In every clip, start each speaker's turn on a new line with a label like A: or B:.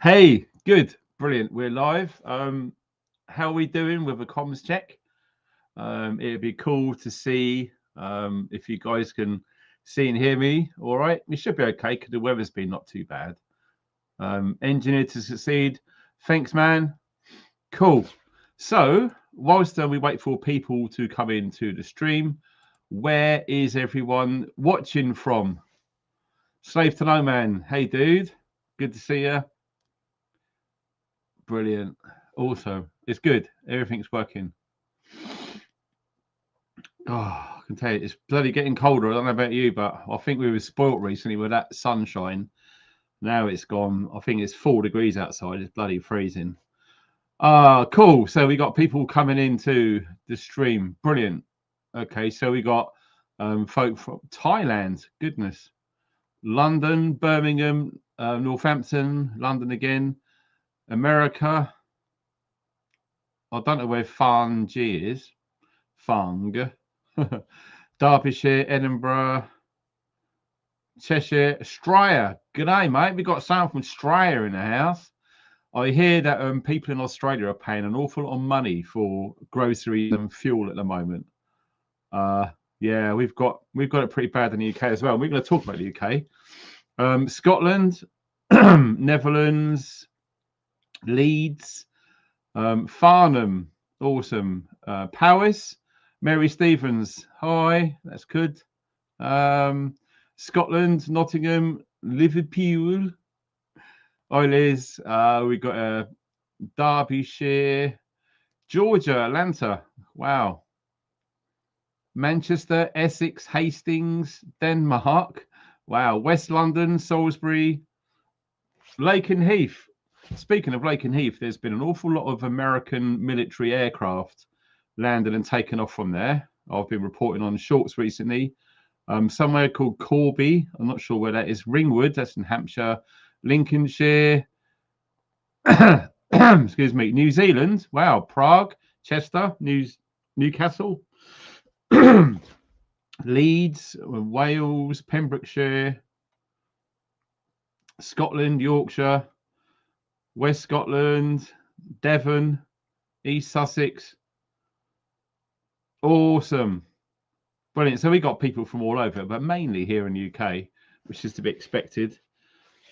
A: Hey, good, brilliant. We're live. How are we doing with a comms check? It'd be cool to see if you guys can see and hear me. All right, we should be okay because the weather's been not too bad. Engineer to succeed. Thanks, man. Cool. So, whilst we wait for people to come into the stream, where is everyone watching from? Slave to know, man. Hey, dude. Good to see you. Brilliant. Awesome. It's good. Everything's working. Oh, I can tell you, it's bloody getting colder. I don't know about you, but I think we were spoilt recently with that sunshine. Now it's gone. I think it's 4 degrees outside. It's bloody freezing. Cool. So we got people coming into the stream. Brilliant. Okay, so we got folk from Thailand. Goodness. London, Birmingham, Northampton, London again, America. I don't know where Farnji is. Fung. Derbyshire, Edinburgh, Cheshire, Australia. G'day, mate. We got someone from Australia in the house. I hear that people in Australia are paying an awful lot of money for groceries and fuel at the moment. Yeah, we've got it pretty bad in the UK as well. We're going to talk about the UK. Scotland, Netherlands, Leeds, Farnham, awesome. Powys, Mary Stevens, hi, that's good. Scotland, Nottingham, Liverpool. Hi, Liz. We got Derbyshire, Georgia, Atlanta. Wow. Manchester, Essex, Hastings, Denmark. Wow. West London, Salisbury, Lakenheath. Speaking of Lakenheath, there's been an awful lot of American military aircraft landed and taken off from there. I've been reporting on shorts recently. Somewhere called Corby. I'm not sure where that is. Ringwood, that's in Hampshire. Lincolnshire. Excuse me. New Zealand. Wow. Prague, Chester, Newcastle. Leeds, Wales, Pembrokeshire, Scotland, Yorkshire, West Scotland, Devon, East Sussex. Awesome. Brilliant. So we got people from all over, but mainly here in the UK, which is to be expected.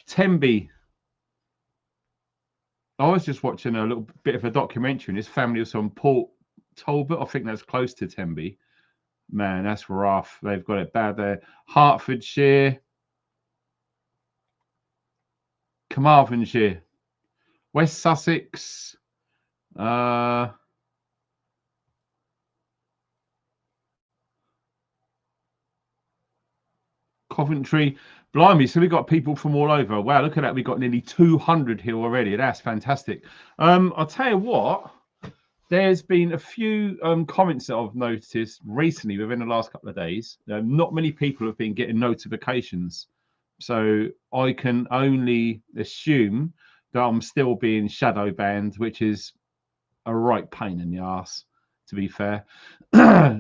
A: Tenby. I was just watching a little bit of a documentary, and his family was on Port Talbot. I think that's close to Tenby. Man, that's rough. They've got it bad there. Hertfordshire, Carmarthenshire, West Sussex, Coventry. Blimey, so we've got people from all over. Wow, look at that. We've got nearly 200 here already. That's fantastic. I'll tell you what, there's been a few comments that I've noticed recently within the last couple of days. Not many people have been getting notifications. So I can only assume that I'm still being shadow banned, which is a right pain in the arse, to be fair.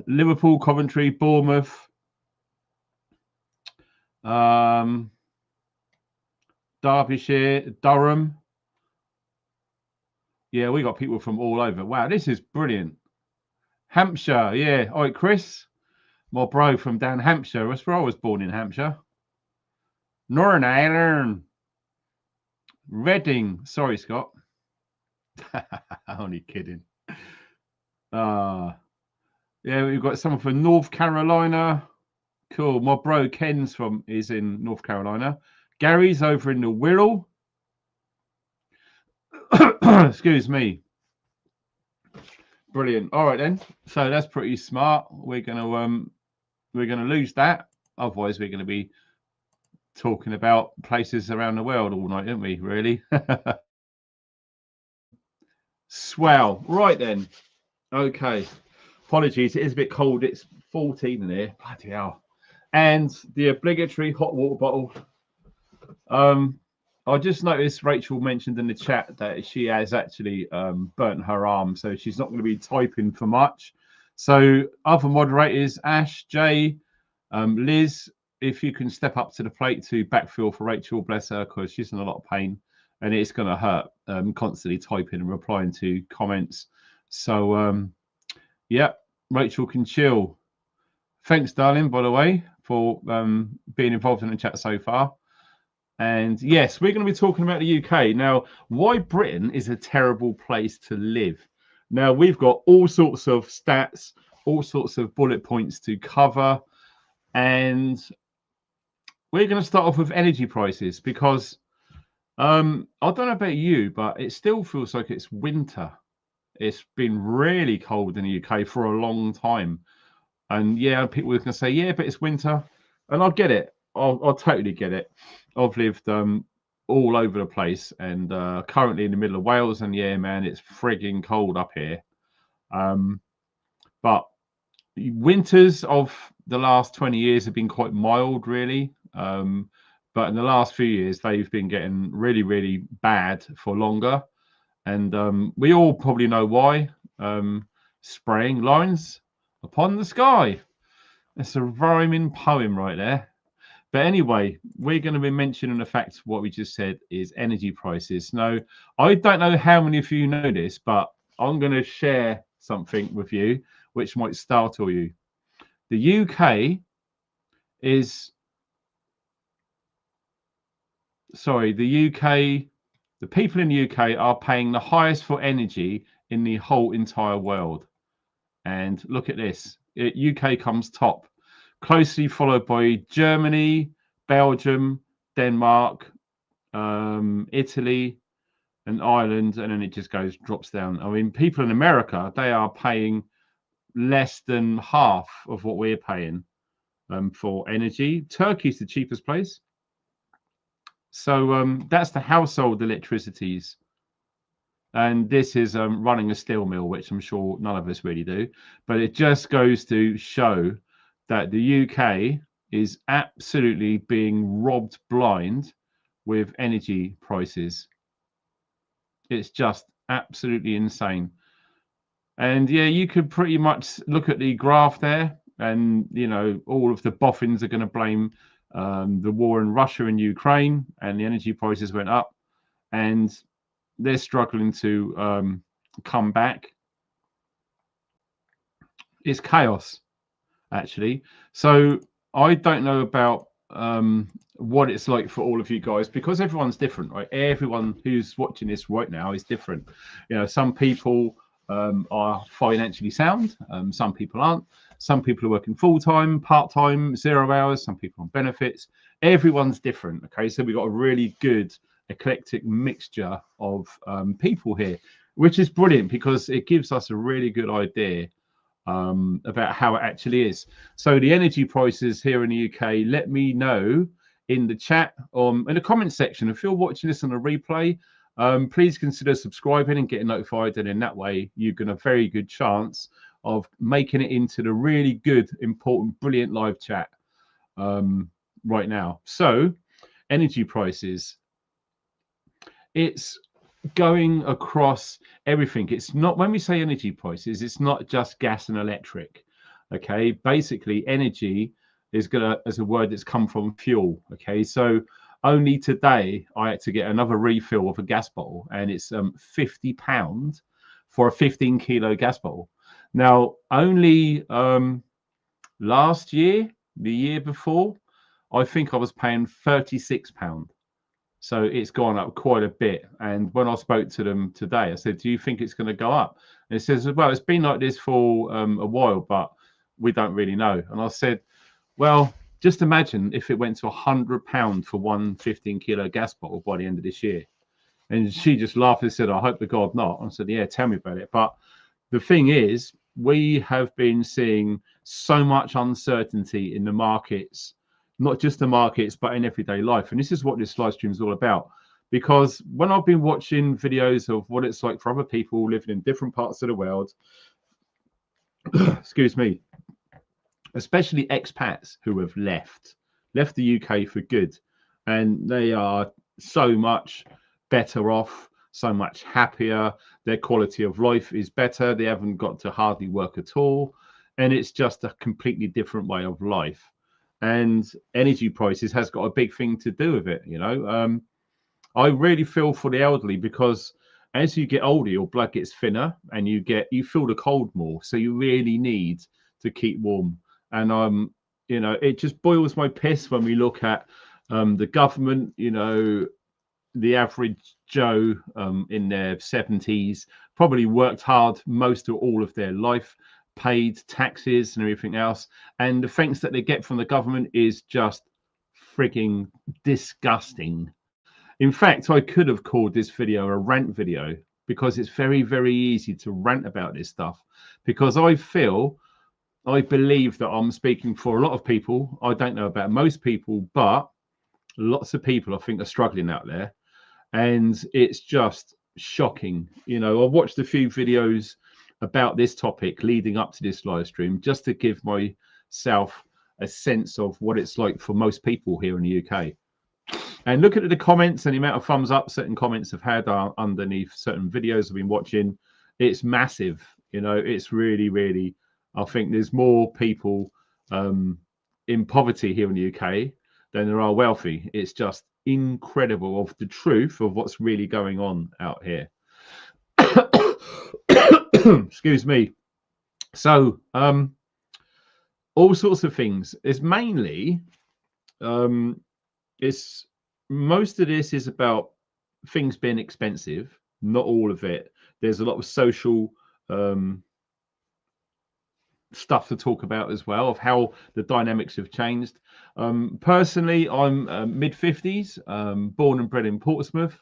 A: Liverpool, Coventry, Bournemouth, Derbyshire, Durham. Yeah, we got people from all over. Wow, this is brilliant. Hampshire, yeah. All right, Chris, my bro from down Hampshire. That's where I was born, in Hampshire. Northern Ireland, Reading. Sorry, Scott. Only kidding. Yeah, we've got someone from North Carolina. Cool. My bro Ken's is in North Carolina. Gary's over in the Wirral. Excuse me. Brilliant. All right then. So that's pretty smart. We're gonna lose that. Otherwise, we're gonna be talking about places around the world all night, aren't we? Really? Swell. Right then. Okay. Apologies. It is a bit cold. It's 14 in here. Bloody hell. And the obligatory hot water bottle. I just noticed Rachel mentioned in the chat that she has actually burnt her arm, so she's not going to be typing for much. So other moderators, Ash, Jay, Liz, if you can step up to the plate to backfill for Rachel, bless her, because she's in a lot of pain. and it's going to hurt constantly typing and replying to comments. So yeah, Rachel can chill. Thanks, darling, by the way, for being involved in the chat so far. And yes, we're going to be talking about the UK now. Why Britain is a terrible place to live. Now, we've got all sorts of stats, all sorts of bullet points to cover, and we're going to start off with energy prices because I don't know about you, but it still feels like it's winter. It's been really cold in the UK for a long time. And yeah, people are going to say, yeah, but it's winter. And I'll get it. I'll totally get it. I've lived all over the place and currently in the middle of Wales. And yeah, man, it's frigging cold up here. But winters of the last 20 years have been quite mild, really. But in the last few years, they've been getting really, really bad for longer. And we all probably know why. Spraying lines upon the sky. It's a rhyming poem right there. But anyway, we're going to be mentioning the fact what we just said is energy prices. Now, I don't know how many of you know this, but I'm going to share something with you which might startle you. The UK is, sorry, the people in the UK are paying the highest for energy in the whole entire world. And look at this. UK comes top, closely followed by Germany, Belgium, Denmark, Italy, and Ireland, and then it just drops down. I mean, people in America, they are paying less than half of what we're paying for energy. Turkey's the cheapest place. So that's the household electricities. And this is running a steel mill, which I'm sure none of us really do. But it just goes to show that the UK is absolutely being robbed blind with energy prices. It's just absolutely insane. And yeah, you could pretty much look at the graph there, and you know, all of the boffins are going to blame the war in Russia and Ukraine, and the energy prices went up, and they're struggling to come back. It's chaos, actually. So I don't know about what it's like for all of you guys, because everyone's different, right? Everyone who's watching this right now is different. You know, some people are financially sound, some people aren't. Some people are working full-time, part-time, 0 hours. Some people on benefits. Everyone's different. Okay, so we've got a really good eclectic mixture of people here, which is brilliant because it gives us a really good idea about how it actually is. So the energy prices here in the UK, let me know in the chat in the comment section. If you're watching this on a replay, please consider subscribing and getting notified, and in that way you get a very good chance of making it into the really good, important, brilliant live chat right now. So energy prices, it's going across everything. It's not, when we say energy prices, it's not just gas and electric. Okay, basically energy is a word that's come from fuel. Okay, so only today I had to get another refill of a gas bottle, and it's £50 for a 15-kilo gas bottle. Now, only last year, the year before, I think I was paying £36. So it's gone up quite a bit. And when I spoke to them today, I said, do you think it's going to go up? And it says, well, it's been like this for a while, but we don't really know. And I said, well, just imagine if it went to £100 for one 15-kilo gas bottle by the end of this year. And she just laughed and said, I hope to God not. I said, yeah, tell me about it. But the thing is, we have been seeing so much uncertainty in the markets, not just the markets, but in everyday life. And this is what this live stream is all about. Because when I've been watching videos of what it's like for other people living in different parts of the world, excuse me, especially expats who have left the UK for good, and they are so much better off, so much happier. Their quality of life is better. They haven't got to hardly work at all, and it's just a completely different way of life. And energy prices has got a big thing to do with it, you know. I really feel for the elderly, because as you get older, your blood gets thinner and you feel the cold more. So you really need to keep warm. And you know, it just boils my piss when we look at the government, you know, the average Joe in their 70s probably worked hard most of all of their life, paid taxes and everything else, and the thanks that they get from the government is just freaking disgusting. In fact, I could have called this video a rant video, because it's very, very easy to rant about this stuff, because I believe that I'm speaking for a lot of people. I don't know about most people, but lots of people I think are struggling out there, and it's just shocking. You know, I've watched a few videos about this topic leading up to this live stream, just to give myself a sense of what it's like for most people here in the UK. And look at the comments and the amount of thumbs up certain comments have had underneath certain videos I've been watching. It's massive. You know, it's really, really, I think there's more people in poverty here in the UK than there are wealthy. It's just incredible of the truth of what's really going on out here. Excuse me. So all sorts of things. It's mainly it's most of this is about things being expensive, not all of it. There's a lot of social stuff to talk about as well, of how the dynamics have changed. Personally, I'm mid-50s, born and bred in Portsmouth,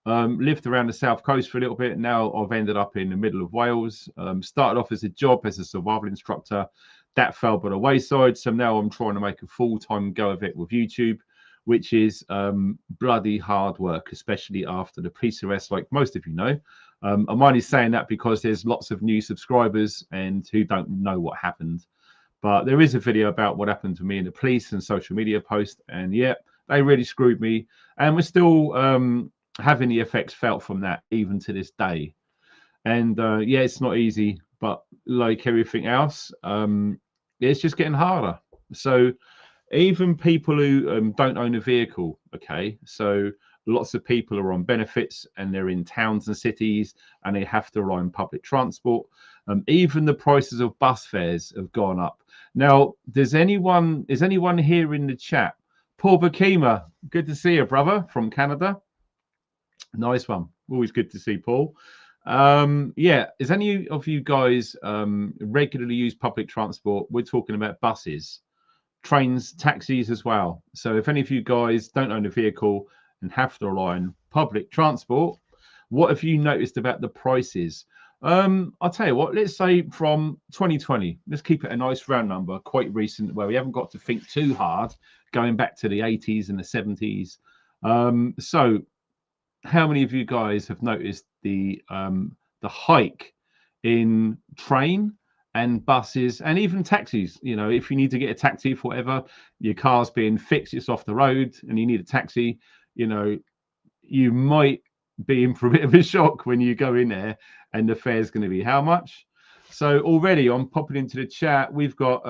A: lived around the south coast for a little bit. Now I've ended up in the middle of Wales. Started off as a job as a survival instructor. That fell by the wayside, so now I'm trying to make a full-time go of it with YouTube, which is bloody hard work, especially after the police arrest, like most of you know. I'm only saying that because there's lots of new subscribers and who don't know what happened. But there is a video about what happened to me in the police and social media post, and yeah, they really screwed me. And we're still having the effects felt from that even to this day. And yeah, it's not easy, but like everything else, it's just getting harder. So even people who don't own a vehicle, okay, so lots of people are on benefits and they're in towns and cities and they have to rely on public transport. Even the prices of bus fares have gone up. Now, is anyone here in the chat? Paul Bakima, good to see you, brother, from Canada. Nice one. Always good to see Paul. Yeah, is any of you guys regularly use public transport? We're talking about buses, trains, taxis as well. So if any of you guys don't own a vehicle and have to rely on public transport, what have you noticed about the prices? I'll tell you what, let's say from 2020, let's keep it a nice round number, quite recent, where we haven't got to think too hard, going back to the 80s and the 70s. So how many of you guys have noticed the hike in train and buses and even taxis? You know, if you need to get a taxi for whatever, your car's being fixed, it's off the road and you need a taxi, you know, you might be in for a bit of a shock when you go in there and the fare's going to be how much. So already I'm popping into the chat. We've got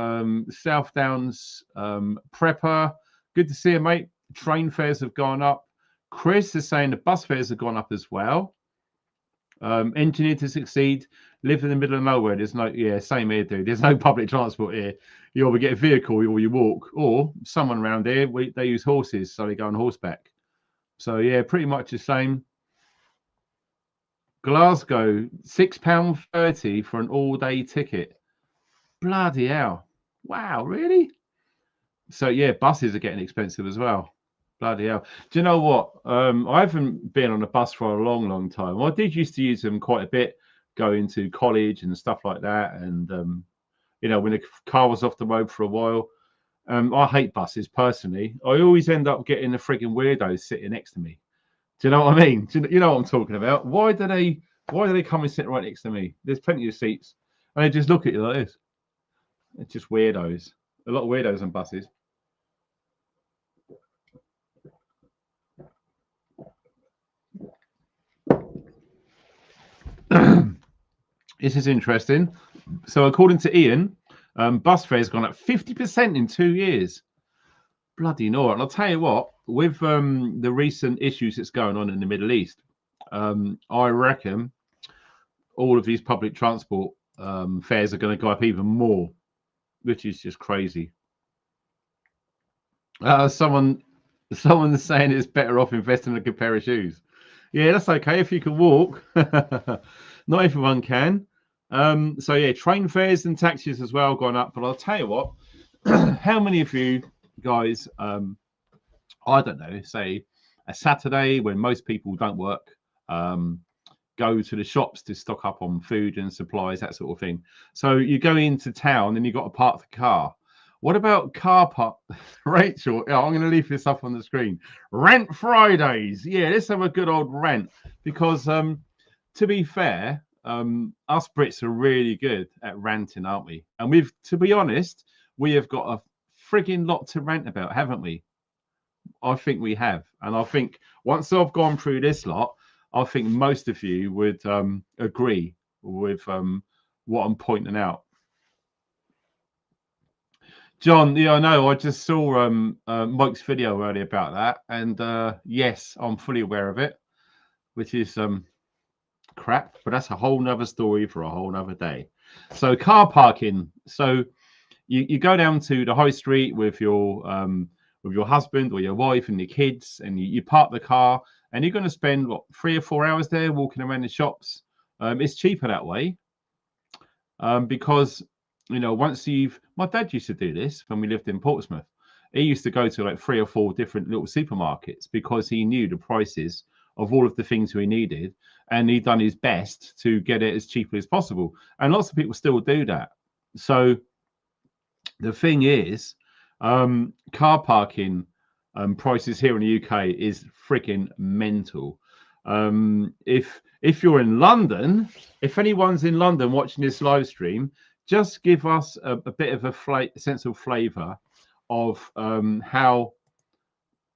A: South Downs Prepper. Good to see you, mate. Train fares have gone up. Chris is saying the bus fares have gone up as well. Engineer to succeed, live in the middle of nowhere. There's no, yeah, same here, dude. There's no public transport here. You either get a vehicle or you walk, or someone around here, they use horses, so they go on horseback. So yeah, pretty much the same. Glasgow, £6.30 for an all-day ticket. Bloody hell. Wow, really? So yeah, buses are getting expensive as well. Bloody hell. Do you know what? I haven't been on a bus for a long, long time. I did used to use them quite a bit, going to college and stuff like that. And, you know, when the car was off the road for a while, I hate buses personally. I always end up getting the frigging weirdos sitting next to me. Do you know what I mean? You know what I'm talking about? Why do they come and sit right next to me? There's plenty of seats. And they just look at you like this. It's just weirdos. A lot of weirdos on buses. This is interesting. So according to Ian, bus fares gone up 50% in 2 years. bloody not. And I'll tell you what, with the recent issues that's going on in the Middle East, I reckon all of these public transport fares are going to go up even more, which is just crazy. Someone's saying it's better off investing in a good pair of shoes. Yeah, that's okay if you can walk. Not everyone can. So yeah, train fares and taxis as well gone up. But I'll tell you what, how many of you guys, I don't know, say a Saturday when most people don't work, go to the shops to stock up on food and supplies, that sort of thing. So you go into town and you've got to park the car. What about car park? Rachel, I'm going to leave this up on the screen. Rant Fridays. Yeah, let's have a good old rant. Because to be fair, us Brits are really good at ranting, aren't we? And to be honest, we have got a frigging lot to rant about, haven't we? I think we have. And I think once I've gone through this lot, I think most of you would agree with what I'm pointing out. John, yeah, I know. I just saw Mike's video earlier about that, and yes, I'm fully aware of it, which is crap. But that's a whole nother story for a whole nother day. So car parking. So you go down to the high street with your husband or your wife and your kids, and you park the car, and you're going to spend what 3 or 4 hours there walking around the shops. It's cheaper that way because. You know, my dad used to do this when we lived in Portsmouth. He used to go to like 3 or 4 different little supermarkets because he knew the prices of all of the things we needed, and he'd done his best to get it as cheaply as possible. And lots of people still do that. So the thing is, car parking prices here in the UK is freaking mental. If you're in London, if anyone's in London watching this live stream, just give us a bit of a sense of flavour of how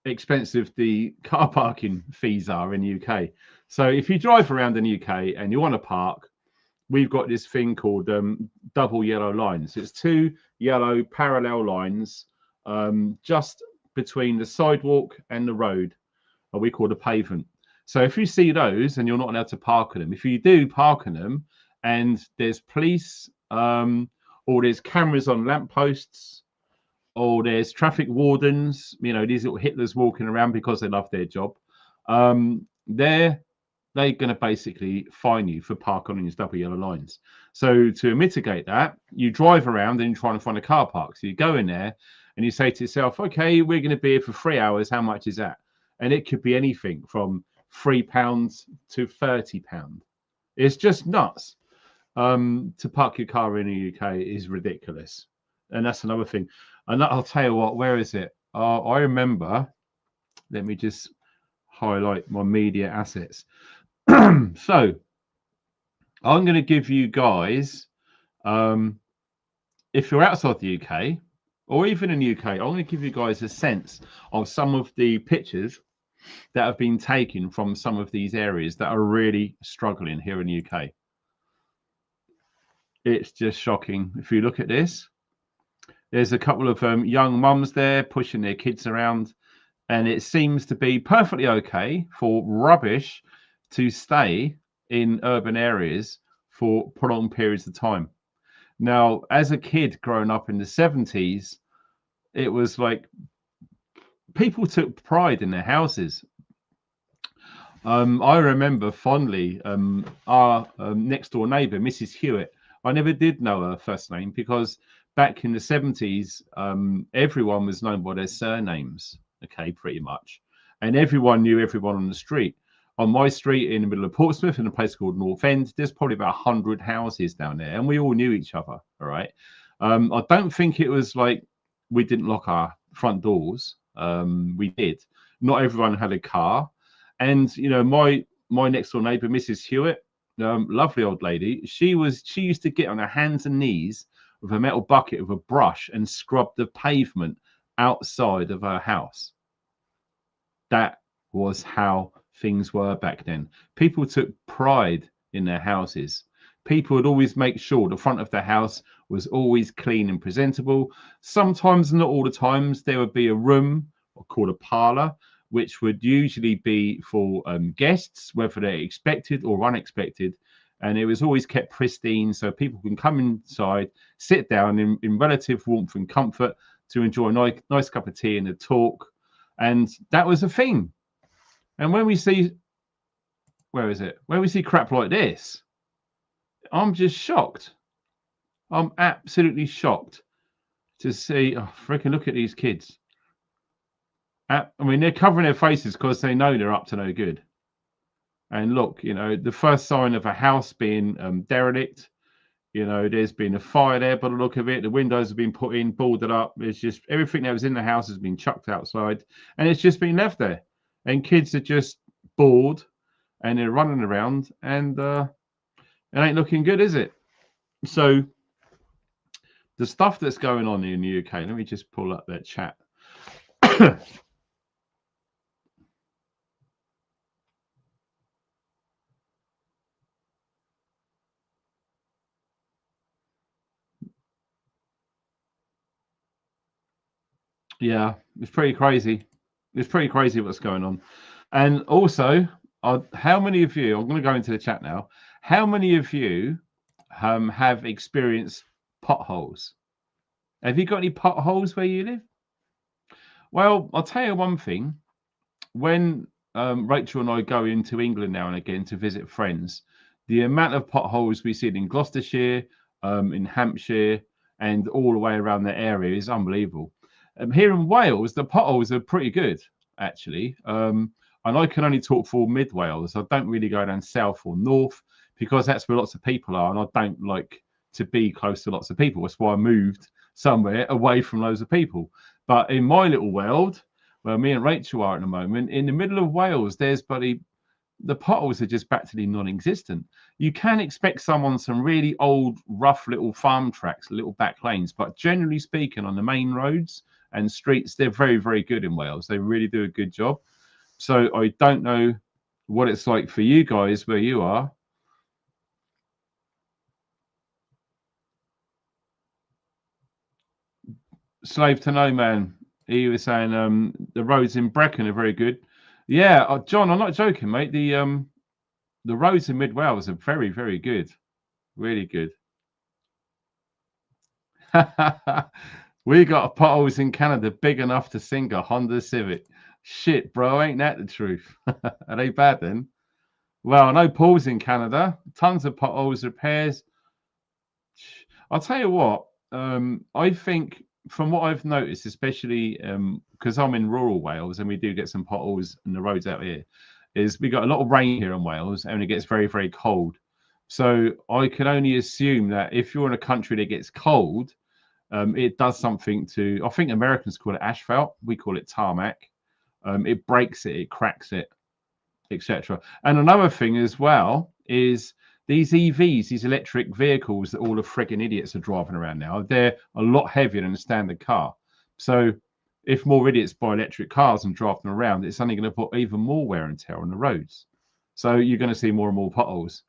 A: expensive the car parking fees are in the UK. So if you drive around in the UK and you want to park, we've got this thing called double yellow lines. It's 2 yellow parallel lines just between the sidewalk and the road, what we call the pavement. So if you see those and you're not allowed to park on them, if you do park on them and there's police, or there's cameras on lampposts, or there's traffic wardens, you know, these little Hitlers walking around because they love their job, they're going to basically fine you for parking on these double yellow lines. So to mitigate that, you drive around and you're trying to find a car park. So you go in there and you say to yourself, okay, we're going to be here for 3 hours. How much is that? And it could be anything from £3 to £30. It's just nuts. To park your car in the UK is ridiculous, and that's another thing. And I'll tell you what, where is it? I remember. Let me just highlight my media assets. So I'm going to give you guys, if you're outside the UK or even in the UK, I'm going to give you guys a sense of some of the pictures that have been taken from some of these areas that are really struggling here in the UK. It's just shocking. If you look at this, there's a couple of young mums there pushing their kids around, and it seems to be perfectly okay for rubbish to stay in urban areas for prolonged periods of time. Now, as a kid growing up in the 70s, it was like people took pride in their houses. I remember fondly our next door neighbour, Mrs. Hewitt. I never did know her first name because back in the 70s, everyone was known by their surnames, okay, pretty much. And everyone knew everyone on the street. On my street in the middle of Portsmouth, in a place called North End, there's probably about 100 houses down there, and we all knew each other, all right? I don't think it was like we didn't lock our front doors. We did. Not everyone had a car. And, you know, my next door neighbour, Mrs. Hewitt, lovely old lady, she used to get on her hands and knees with a metal bucket with a brush and scrub the pavement outside of her house. That was how things were back then. People took pride in their houses. People would always make sure the front of the house was always clean and presentable. Sometimes, not all the times, there would be a room called a parlor, which would usually be for guests, whether they're expected or unexpected. And it was always kept pristine so people can come inside, sit down in relative warmth and comfort to enjoy a nice cup of tea and a talk. And that was a thing. And when we see, where is it? When we see crap like this, I'm just shocked. I'm absolutely shocked to see, oh, freaking look at these kids. I mean, they're covering their faces because they know they're up to no good. And look, you know, the first sign of a house being derelict, you know, there's been a fire there by the look of it. The windows have been put in, boarded up. It's just everything that was in the house has been chucked outside and it's just been left there. And kids are just bored and they're running around and it ain't looking good, is it? So the stuff that's going on in the UK, let me just pull up that chat. Yeah, it's pretty crazy. It's pretty crazy what's going on. And also, how many of you, I'm going to go into the chat now, how many of you have experienced potholes? Have you got any potholes where you live? Well, I'll tell you one thing. When Rachel and I go into England now and again to visit friends, the amount of potholes we see in Gloucestershire, in Hampshire, and all the way around the area is unbelievable. Here in Wales, the potholes are pretty good, actually. And I can only talk for mid Wales. I don't really go down south or north because that's where lots of people are. And I don't like to be close to lots of people. That's why I moved somewhere away from loads of people. But in my little world, where me and Rachel are at the moment, in the middle of Wales, there's the potholes are just practically non-existent. You can expect some on some really old, rough little farm tracks, little back lanes, but generally speaking, on the main roads and streets, they're very, very good in Wales. They really do a good job. So I don't know what it's like for you guys where you are. Slave to No Man, he was saying the roads in Brecon are very good. Yeah, John, I'm not joking, mate. The roads in Mid Wales are very, very good, really good. We got potholes in Canada big enough to sink a Honda Civic. Shit, bro, ain't that the truth? Are they bad then? Well, I know Paul's in Canada. Tons of potholes, repairs. I'll tell you what. I think from what I've noticed, especially because I'm in rural Wales and we do get some potholes in the roads out here, is we got a lot of rain here in Wales and it gets very, very cold. So I can only assume that if you're in a country that gets cold, it does something to, I think Americans call it asphalt. We call it tarmac. It breaks it, it cracks it, etc. And another thing as well is these EVs, these electric vehicles that all the frigging idiots are driving around now, they're a lot heavier than a standard car. So if more idiots buy electric cars and drive them around, it's only going to put even more wear and tear on the roads. So you're going to see more and more potholes.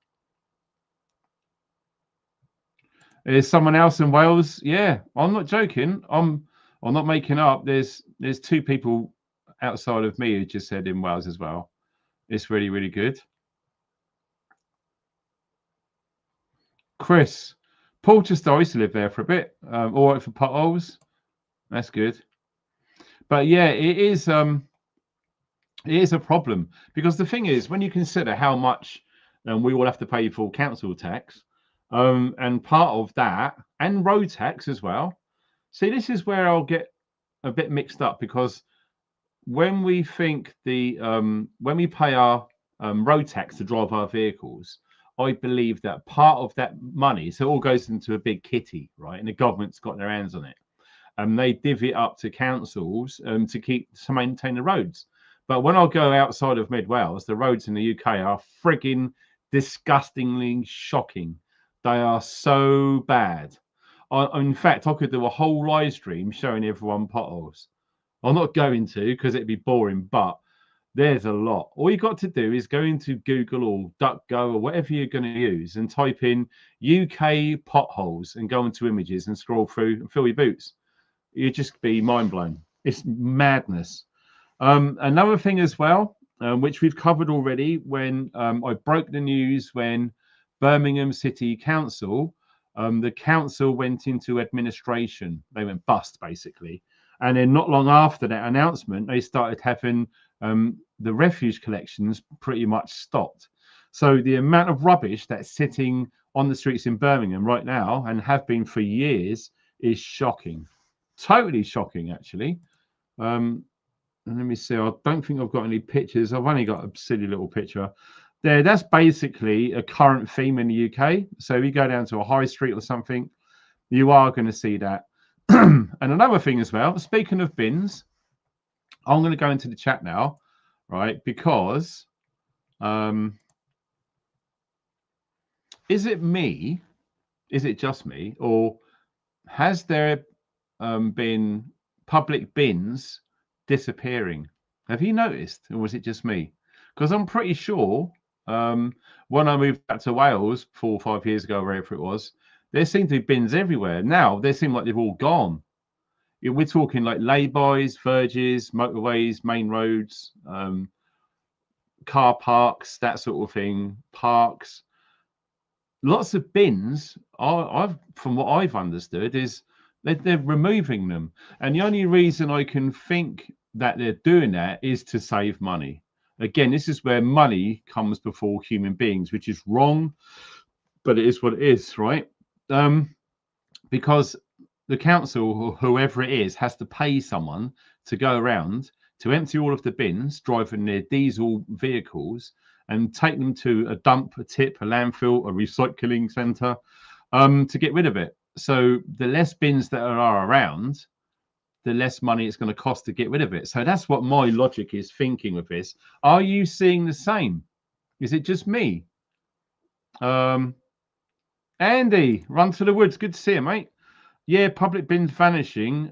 A: Is someone else in Wales? Yeah, I'm not joking. I'm not making up. There's two people outside of me who just said in Wales as well. It's really, really good. Chris, Portchester, I used to live there for a bit. All right for potholes. That's good. But yeah, it is a problem because the thing is, when you consider how much we will have to pay for council tax, and part of that, and road tax as well. See, this is where I'll get a bit mixed up because when we think when we pay our road tax to drive our vehicles, I believe that part of that money, so it all goes into a big kitty, right? And the government's got their hands on it, and they divvy it up to councils to maintain the roads. But when I go outside of Mid Wales, the roads in the UK are frigging disgustingly shocking. They are so bad. In fact, I could do a whole live stream showing everyone potholes. I'm not going to because it'd be boring, but There's a lot. All you got to do is go into Google or DuckGo or whatever you're going to use and type in UK potholes and go into images and scroll through and fill your boots. You'd just be mind blown. It's madness. Another thing as well, which we've covered already when I broke the news when Birmingham City Council, the council went into administration. They went bust, basically. And then not long after that announcement, they started having the refuse collections pretty much stopped. So the amount of rubbish that's sitting on the streets in Birmingham right now and have been for years is shocking. Totally shocking, actually. Let me see. I don't think I've got any pictures. I've only got a silly little picture there. That's basically a current theme in the UK. So if you go down to a high street or something, you are going to see that. And another thing as well, speaking of bins, I'm going to go into the chat now, right? Because is it me? Is it just me? Or has there been public bins disappearing? Have you noticed, or was it just me? Because I'm pretty sure when I moved back to Wales 4 or 5 years ago, wherever it was, there seemed to be bins everywhere. Now they seem like they've all gone. We're talking like lay-bys, verges, motorways, main roads, car parks, that sort of thing, parks. Lots of bins. From what I've understood, is they're removing them, and the only reason I can think that they're doing that is to save money. Again, this is where money comes before human beings, which is wrong, but it is what it is, right? Because the council, or whoever it is, has to pay someone to go around to empty all of the bins, driving their diesel vehicles, and take them to a dump, a tip, a landfill, a recycling centre, to get rid of it. So the less bins that are around, the less money it's going to cost to get rid of it. So that's what my logic is thinking with this. Are you seeing the same? Is it just me? Andy, run to the woods. Good to see you, mate. Yeah, public bins vanishing.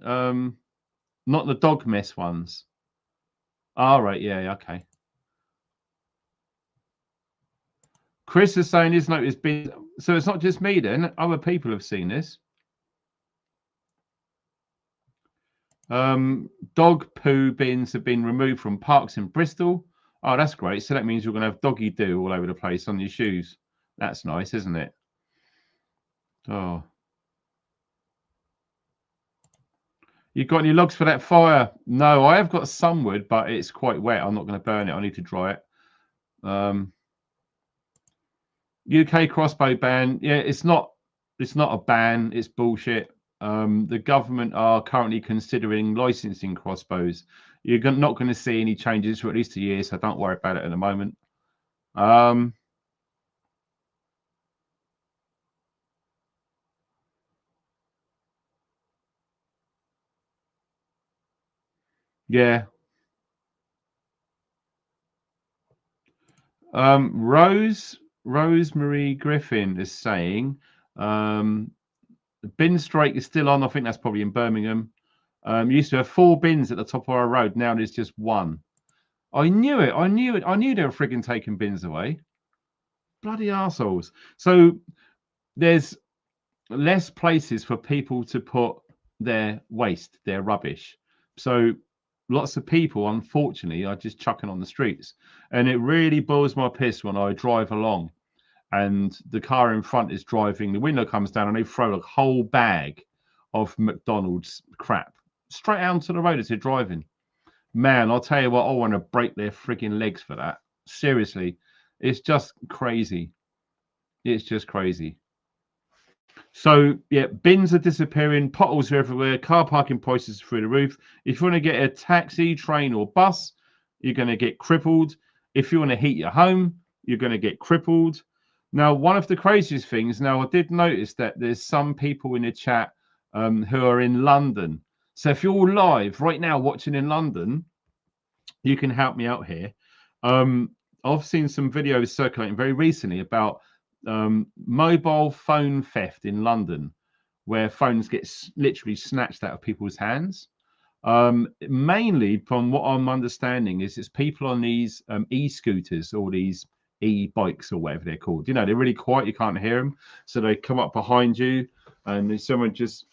A: Not the dog mess ones. All right, yeah, okay. Chris is saying his note has been, so it's not just me then. Other people have seen this. Dog poo bins have been removed from parks in Bristol. Oh, that's great. So that means you're going to have doggy do all over the place on your shoes. That's nice, isn't it? Oh. You got any logs for that fire? No, I have got some wood, but it's quite wet. I'm not going to burn it. I need to dry it. UK crossbow ban. Yeah, it's not a ban. It's bullshit. The government are currently considering licensing crossbows. You're not going to see any changes for at least a year, so don't worry about it at the moment. Yeah. Rosemary Griffin is saying the bin strike is still on. I think that's probably in Birmingham. Used to have 4 bins at the top of our road. Now there's just 1. I knew it. I knew they were frigging taking bins away. Bloody arseholes. So there's less places for people to put their waste, their rubbish. So lots of people, unfortunately, are just chucking on the streets. And it really boils my piss when I drive along and the car in front is driving, the window comes down and they throw a whole bag of McDonald's crap straight out onto the road as they're driving. Man, I'll tell you what, I want to break their frigging legs for that. Seriously, it's just crazy. It's just crazy. So, yeah, bins are disappearing, potholes are everywhere, car parking prices through the roof. If you want to get a taxi, train, or bus, you're going to get crippled. If you want to heat your home, you're going to get crippled. Now, one of the craziest things, now I did notice that there's some people in the chat who are in London. So if you're live right now watching in London, you can help me out here. I've seen some videos circulating very recently about mobile phone theft in London, where phones get literally snatched out of people's hands. Mainly, from what I'm understanding, is it's people on these e-scooters or these e-bikes or whatever they're called. You know, they're really quiet, you can't hear them, so they come up behind you, and then someone just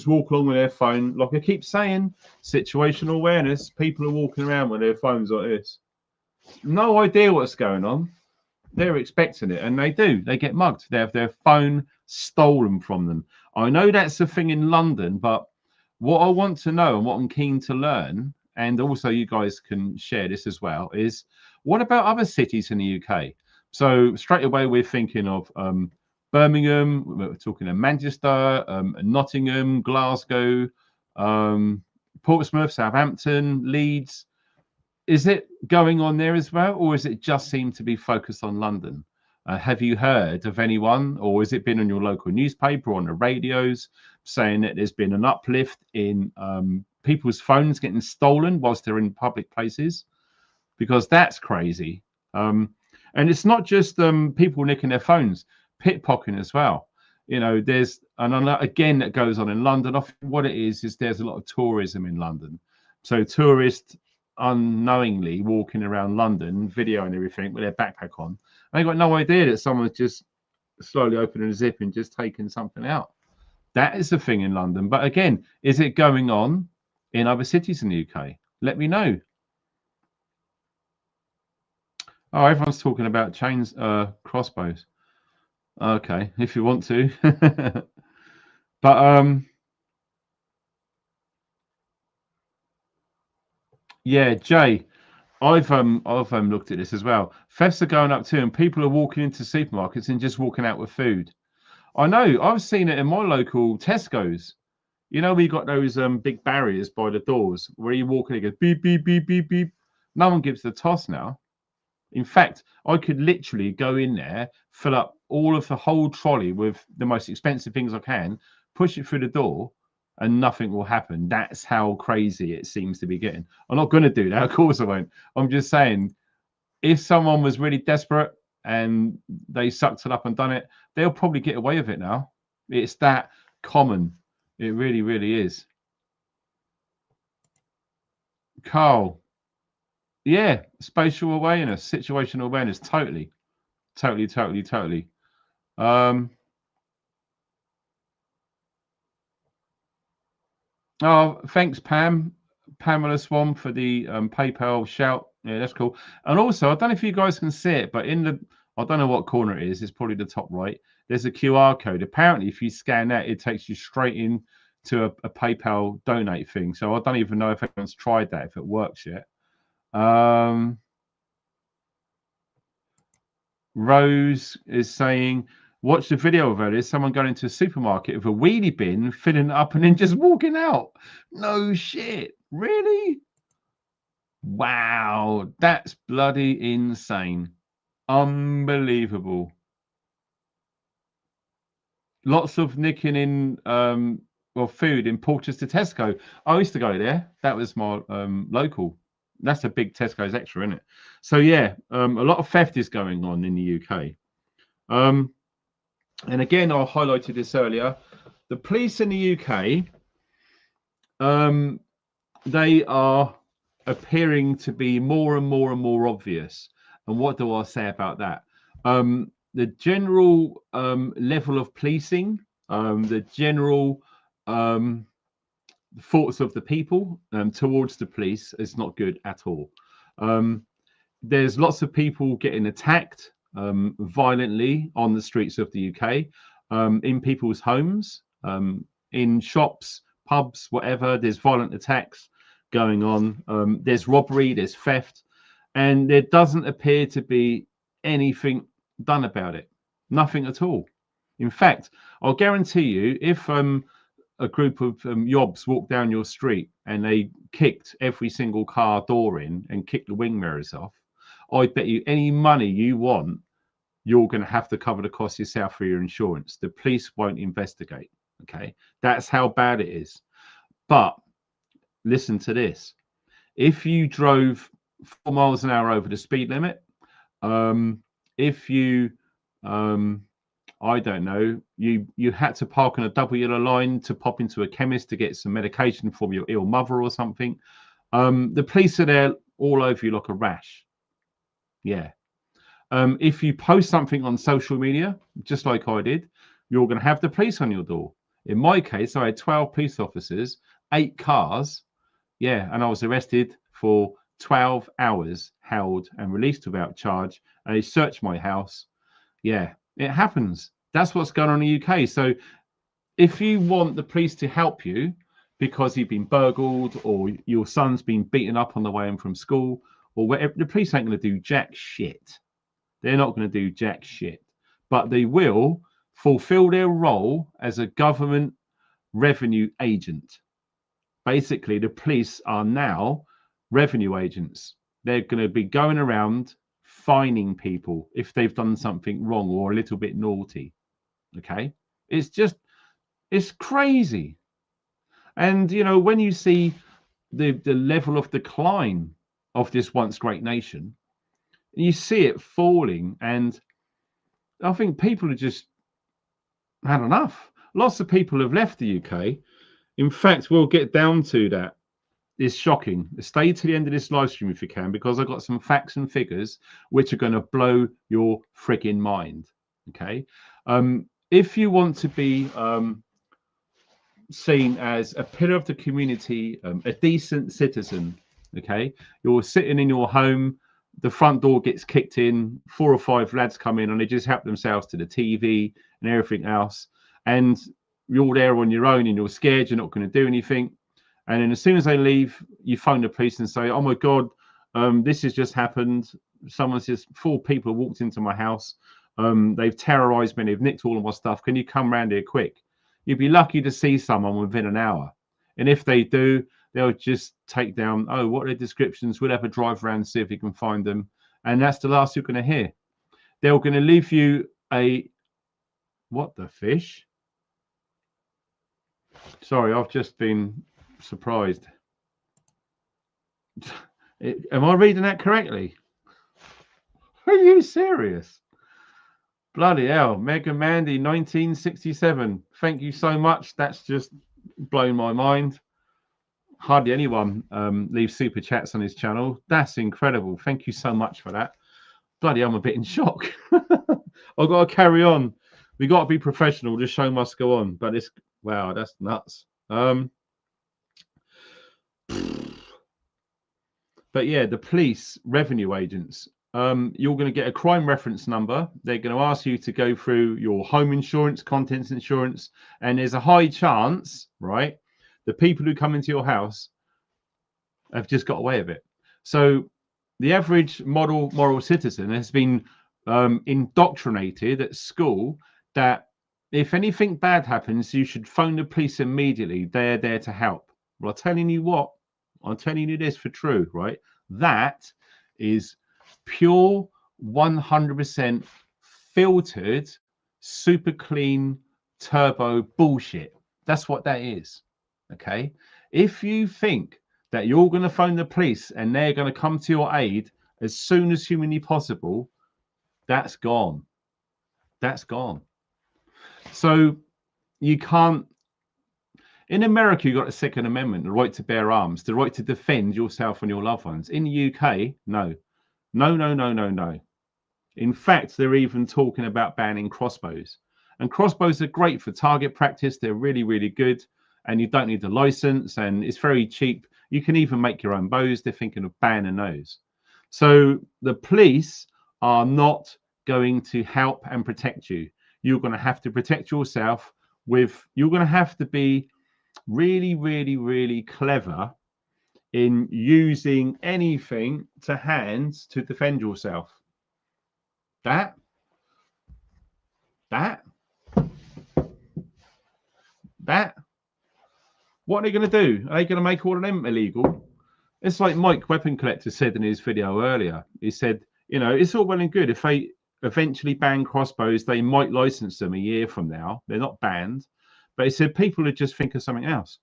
A: walk along with their phone. Like I keep saying, situational awareness. People are walking around with their phones like this, no idea what's going on. They're expecting it, and they do. They get mugged. They have their phone stolen from them. I know that's a thing in London, but what I want to know and what I'm keen to learn, and also you guys can share this as well, is what about other cities in the UK? So straight away we're thinking of Birmingham, we're talking of Manchester, Nottingham, Glasgow, Portsmouth, Southampton, Leeds. Is it going on there as well, or is it just seem to be focused on London? Have you heard of anyone, or has it been on your local newspaper or on the radios saying that there's been an uplift in people's phones getting stolen whilst they're in public places? Because that's crazy. And it's not just people nicking their phones, pickpocketing as well. You know, there's, and again, that goes on in London. I think what it is there's a lot of tourism in London. So tourists unknowingly walking around London, videoing everything with their backpack on. They got no idea that someone's just slowly opening a zip and just taking something out. That is the thing in London. But again, is it going on in other cities in the UK? Let me know. Oh, everyone's talking about chains, crossbows. Okay, if you want to. But yeah, Jay, I've looked at this as well. Thefts are going up too, and people are walking into supermarkets and just walking out with food. I know, I've seen it in my local Tesco's. You know, we got those big barriers by the doors where you walk in and it goes beep, beep, beep, beep, beep. No one gives the toss now. In fact, I could literally go in there, fill up all of the whole trolley with the most expensive things I can, push it through the door, and nothing will happen. That's how crazy it seems to be getting. I'm not going to do that. Of course I won't. I'm just saying, if someone was really desperate and they sucked it up and done it, they'll probably get away with it now. It's that common. It really, really is. Carl, yeah, spatial awareness, situational awareness, totally. Oh, thanks, Pamela Swan, for the PayPal shout. Yeah, that's cool. And also, I don't know if you guys can see it, but in the, I don't know what corner it is. It's probably the top right. There's a QR code. Apparently, if you scan that, it takes you straight in to a PayPal donate thing. So I don't even know if anyone's tried that, if it works yet. Rose is saying, watch the video of it. Is someone going to a supermarket with a wheelie bin, filling it up, and then just walking out? No shit. Really? Wow. That's bloody insane. Unbelievable. Lots of nicking in well, food in Porchester Tesco. I used to go there. That was my local. That's a big Tesco's extra, isn't it? So yeah, a lot of theft is going on in the UK. And again, I highlighted this earlier. The police in the UK, they are appearing to be more and more obvious. And what do I say about that? The general level of policing, the general thoughts of the people towards the police is not good at all. There's lots of people getting attacked violently on the streets of the UK, in people's homes, in shops, pubs, whatever. There's violent attacks going on. There's robbery, there's theft, and there doesn't appear to be anything done about it. Nothing at all. In fact, I'll guarantee you, if a group of yobs walked down your street and they kicked every single car door in and kicked the wing mirrors off, I bet you any money you want, you're going to have to cover the cost yourself for your insurance. The police won't investigate. Okay, that's how bad it is. But listen to this: if you drove 4 miles an hour over the speed limit, if you I don't know, you had to park on a double yellow line to pop into a chemist to get some medication from your ill mother or something. The police are there all over you like a rash. Yeah. If you post something on social media, just like I did, you're going to have the police on your door. In my case, I had 12 police officers, 8 cars. Yeah. And I was arrested for 12 hours, held and released without charge. And they searched my house. Yeah, it happens. That's what's going on in the UK. So if you want the police to help you because you've been burgled or your son's been beaten up on the way home from school or whatever, the police ain't going to do jack shit. They're not going to do jack shit. But they will fulfill their role as a government revenue agent. Basically, the police are now revenue agents. They're going to be going around fining people if they've done something wrong or a little bit naughty. Okay, it's crazy. And you know, when you see the level of decline of this once great nation, you see it falling, and I think people have just had enough. Lots of people have left the UK. In fact, we'll get down to that. It's shocking. Stay to the end of this live stream if you can, because I've got some facts and figures which are going to blow your frigging mind. Okay. If you want to be seen as a pillar of the community, a decent citizen, okay, you're sitting in your home, the front door gets kicked in, 4 or 5 lads come in and they just help themselves to the TV and everything else, and you're there on your own and you're scared, you're not going to do anything. And then as soon as they leave, you phone the police and say, oh my God, this has just happened. Someone's just 4 people walked into my house. They've terrorized me. They've nicked all of my stuff. Can you come round here quick? You'd be lucky to see someone within an hour. And if they do, they'll just take down, oh, what are their descriptions? We'll have a drive around and see if we can find them. And that's the last you're going to hear. They're going to leave you a, what the fish? Sorry, I've just been surprised. Am I reading that correctly? Are you serious? Bloody hell. Mega Mandy 1967. Thank you so much. That's just blown my mind. Hardly anyone leaves super chats on his channel. That's incredible. Thank you so much for that. Bloody, I'm a bit in shock. I've got to carry on. We got to be professional. The show must go on. But it's, wow, that's nuts. But yeah, the police, revenue agents, you're going to get a crime reference number. They're going to ask you to go through your home insurance, contents insurance, and there's a high chance, right, the people who come into your house have just got away with it. So the average moral citizen has been indoctrinated at school that if anything bad happens, you should phone the police immediately. They're there to help. Well, I'm telling you what, I'm telling you this for true, right? That is pure 100% filtered, super clean, turbo bullshit. That's what that is. Okay. If you think that you're going to phone the police and they're going to come to your aid as soon as humanly possible, that's gone. That's gone. So you can't. In America, you've got the Second Amendment, the right to bear arms, the right to defend yourself and your loved ones. In the UK, no. No, no, no, no, no. In fact, they're even talking about banning crossbows. And crossbows are great for target practice. They're really, really good. And you don't need a license, and it's very cheap. You can even make your own bows. They're thinking of banning those. So the police are not going to help and protect you. You're going to have to protect yourself with, you're going to have to be really, really, really clever in using anything to hand to defend yourself. That. What are they going to do? Are they going to make all of them illegal? It's like Mike Weapon Collector said in his video earlier. He said, you know, it's all well and good. If they eventually ban crossbows, they might license them a year from now. They're not banned. But he said people would just think of something else.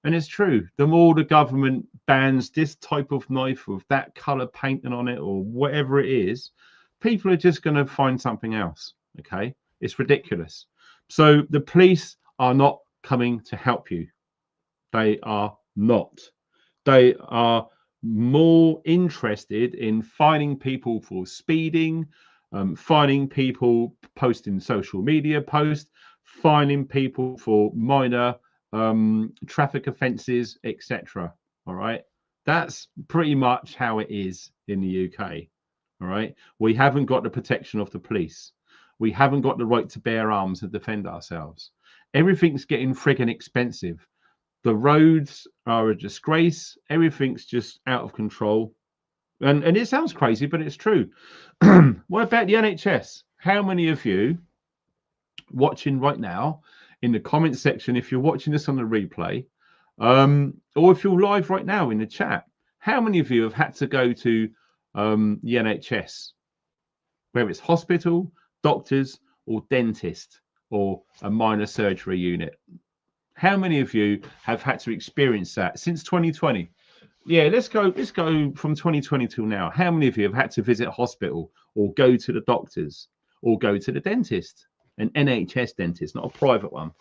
A: And it's true. The more the government bans this type of knife with that color painting on it or whatever it is, people are just going to find something else. Okay. It's ridiculous. So the police are not coming to help you. They are not. They are more interested in finding people for speeding, finding people posting social media posts, finding people for minor traffic offences, etc. All right. That's pretty much how it is in the UK. All right. We haven't got the protection of the police. We haven't got the right to bear arms and defend ourselves. Everything's getting friggin' expensive. The roads are a disgrace. Everything's just out of control. And it sounds crazy, but it's true. What about the NHS? How many of you watching right now in the comment section, if you're watching this on the replay, or if you're live right now in the chat, how many of you have had to go to the NHS, whether it's hospital, doctors, or dentist, or a minor surgery unit? How many of you have had to experience that since 2020? Yeah, let's go from 2020 till now. How many of you have had to visit hospital or go to the doctors or go to the dentist, an NHS dentist, not a private one?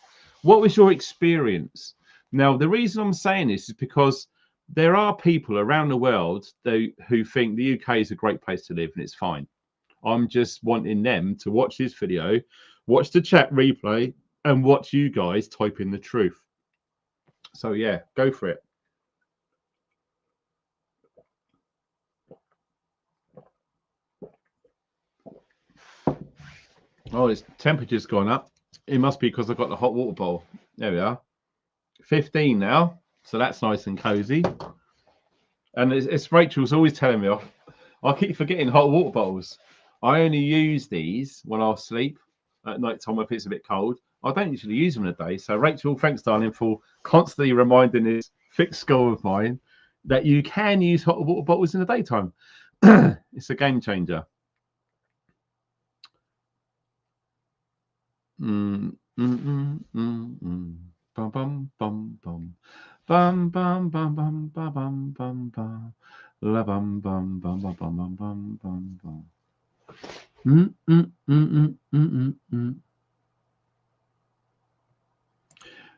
A: What was your experience? Now, the reason I'm saying this is because there are people around the world who think the UK is a great place to live and it's fine. I'm just wanting them to watch this video, watch the chat replay, and watch you guys type in the truth. So yeah, go for it. Oh, its temperature's gone up. It must be because I've got the hot water bowl. There we are. 15 now. So that's nice and cozy. And it's Rachel's always telling me I keep forgetting hot water bottles. I only use these when I sleep at night time if it's a bit cold. I don't usually use them in a day. So Rachel, thanks, darling, for constantly reminding this thick skull of mine that you can use hot water bottles in the daytime. It's a game changer. Bum bum bum bum bum bum bum bum bum bum bum la bum bum bum bum bum bum bum bum.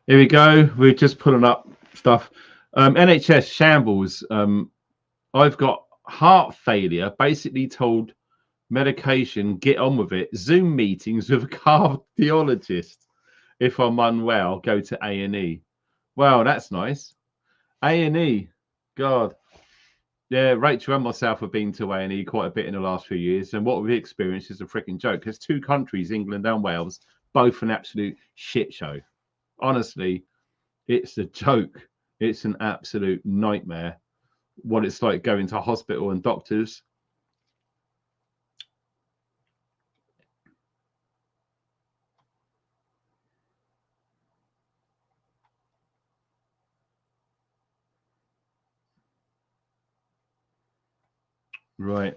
A: Here we go. We're just pulling up stuff. NHS shambles. I've got heart failure. Basically told medication, get on with it. Zoom meetings with a cardiologist. If I'm unwell, go to A&E. Wow, that's nice. A&E. God. Yeah, Rachel and myself have been to A&E quite a bit in the last few years, and what we've experienced is a freaking joke. There's two countries, England and Wales, both an absolute shit show. Honestly, it's a joke. It's an absolute nightmare what it's like going to hospital and doctors. Right.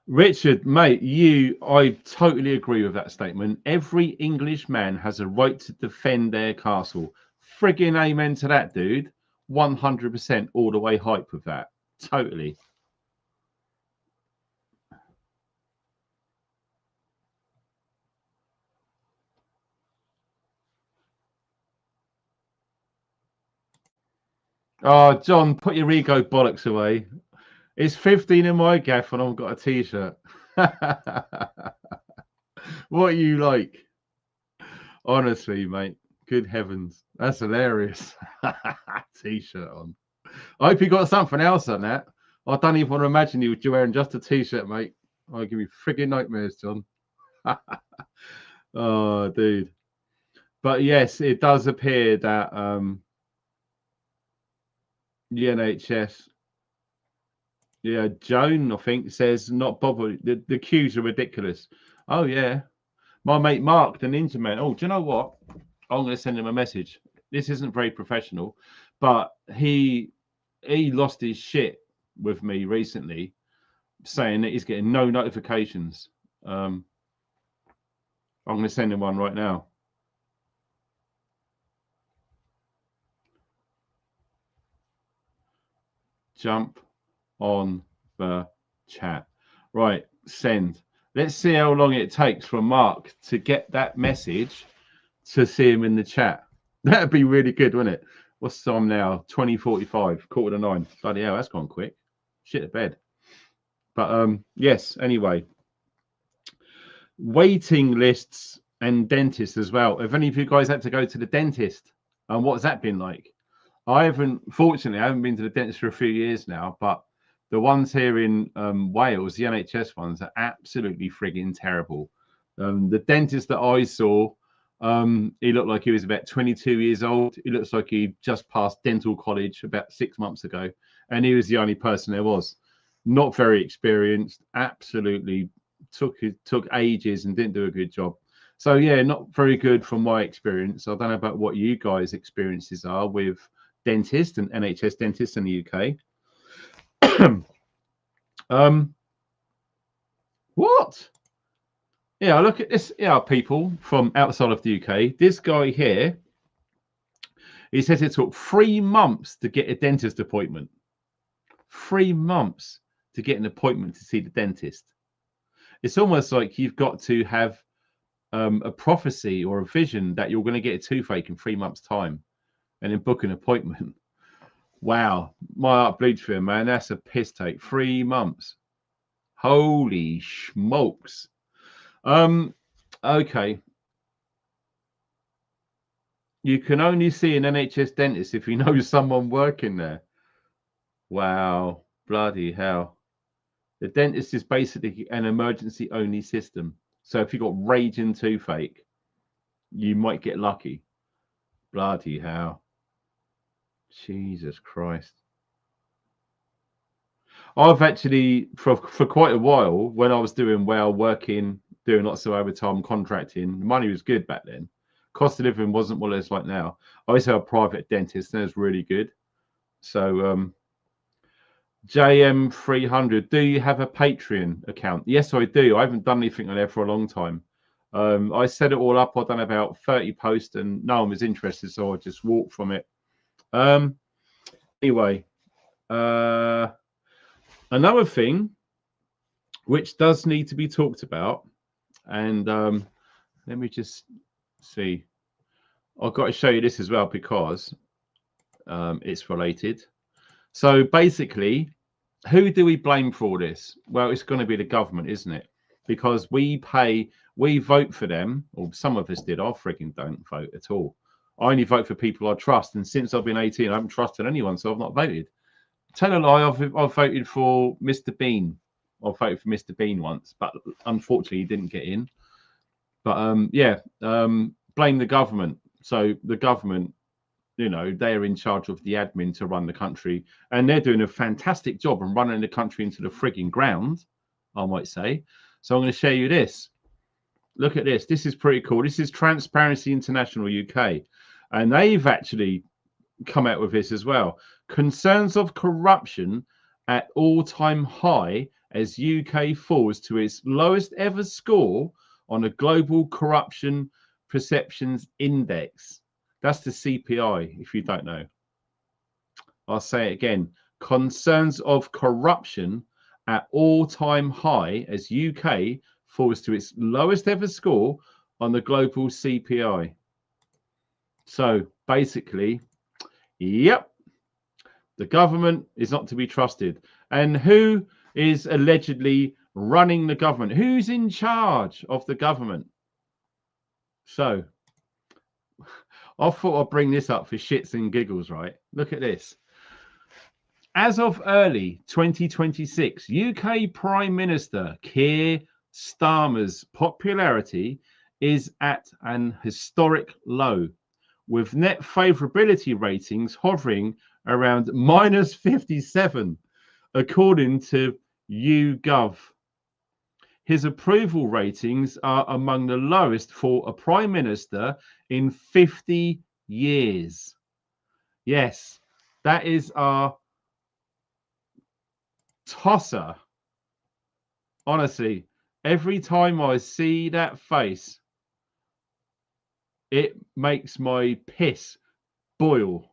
A: Richard, mate, I totally agree with that statement. Every English man has a right to defend their castle. Friggin' amen to that, dude. 100% all the way hype with that. Totally. Oh, John, put your ego bollocks away. It's 15 in my gaff and I've got a t-shirt. What are you like? Honestly, mate. Good heavens. That's hilarious. T-shirt on. I hope you got something else on that. I don't even want to imagine you wearing just a t-shirt, mate. Oh, give me friggin' nightmares, John. Oh, dude. But yes, it does appear that the NHS, yeah, Joan, I think, says not bothered. The queues are ridiculous. Oh, yeah. My mate Mark, the Ninja Man. Oh, do you know what? I'm going to send him a message. This isn't very professional, but he lost his shit with me recently, saying that he's getting no notifications. I'm going to send him one right now. Jump on the chat. Right, send. Let's see how long it takes for Mark to get that message to see him in the chat. That'd be really good, wouldn't it? What's the time now? 20:45, 8:45. Bloody hell, that's gone quick. Shit to bed. But yes, anyway. Waiting lists and dentists as well. Have any of you guys had to go to the dentist? And what's that been like? Fortunately, I haven't been to the dentist for a few years now, but the ones here in Wales, the NHS ones, are absolutely frigging terrible. The dentist that I saw, he looked like he was about 22 years old. He looks like he just passed dental college about 6 months ago, and he was the only person there was. Not very experienced, absolutely took ages and didn't do a good job. So yeah, not very good from my experience. I don't know about what you guys' experiences are with dentists and NHS dentists in the UK. What? Yeah, look at this. Yeah, people from outside of the UK. This guy here, he says it took 3 months to get a dentist appointment. 3 months to get an appointment to see the dentist. It's almost like you've got to have a prophecy or a vision that you're going to get a toothache in 3 months' time and then book an appointment. Wow, my heart bleeds for him, man. That's a piss take. 3 months. Holy smokes. Okay. You can only see an NHS dentist if you know someone working there. Wow, bloody hell. The dentist is basically an emergency only system. So if you've got raging toothache, you might get lucky. Bloody hell. Jesus Christ. I've actually, for quite a while, when I was doing well, working, doing lots of overtime, contracting, the money was good back then. Cost of living wasn't what it's like now. I used to have a private dentist, and it was really good. So, JM300, do you have a Patreon account? Yes, I do. I haven't done anything on there for a long time. I set it all up. I've done about 30 posts, and no one was interested, so I just walked from it. Anyway, another thing which does need to be talked about, and let me just see. I've got to show you this as well because it's related. So basically, who do we blame for all this? Well, it's going to be the government, isn't it? Because we vote for them, or some of us did. I freaking don't vote at all. I only vote for people I trust, and since I've been 18, I haven't trusted anyone, so I've not voted. Tell a lie, I've voted for Mr. Bean. I voted for Mr. Bean once, but unfortunately he didn't get in. But yeah, blame the government. So the government, you know, they're in charge of the admin to run the country, and they're doing a fantastic job and running the country into the frigging ground, I might say. So I'm going to show you this. Look at this. This is pretty cool. This is Transparency International UK, and they've actually come out with this as well. Concerns of corruption at all-time high as UK falls to its lowest ever score on a global corruption perceptions index. That's the CPI, if you don't know. I'll say it again. Concerns of corruption at all-time high as UK falls to its lowest ever score on the global CPI. So basically, yep, the government is not to be trusted. And who is allegedly running the government? Who's in charge of the government? So I thought I'd bring this up for shits and giggles, right? Look at this. As of early 2026, UK Prime Minister Keir Starmer's popularity is at an historic low, with net favourability ratings hovering around -57, according to YouGov. His approval ratings are among the lowest for a prime minister in 50 years. Yes, that is our tosser. Honestly, every time I see that face, it makes my piss boil.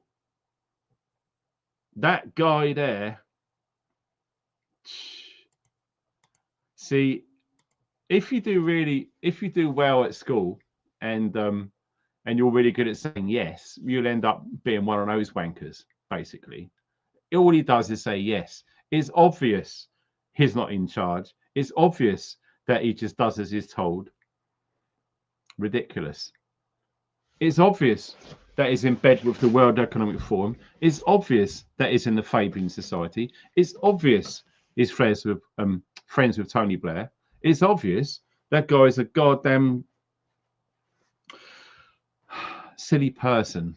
A: That guy there. See, if you do well at school and you're really good at saying yes, you'll end up being one of those wankers, basically. All he does is say yes. It's obvious he's not in charge. It's obvious that he just does as he's told. Ridiculous. It's obvious that he's in bed with the World Economic Forum. It's obvious that he's in the Fabian Society. It's obvious he's friends with Tony Blair. It's obvious that guy's a goddamn silly person.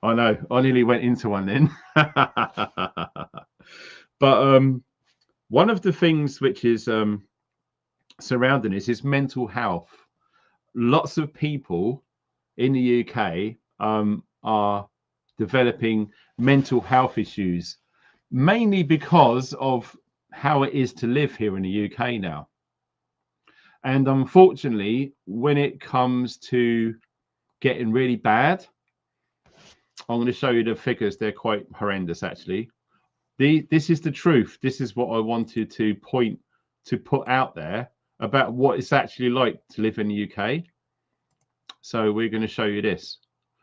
A: I know, I nearly went into one then. But one of the things which is surrounding this is mental health. Lots of people in the UK are developing mental health issues, mainly because of how it is to live here in the UK now. And unfortunately, when it comes to getting really bad, I'm going to show you the figures. They're quite horrendous, actually. This is the truth. This is what I wanted to put out there about what it's actually like to live in the UK. So we're going to show you this.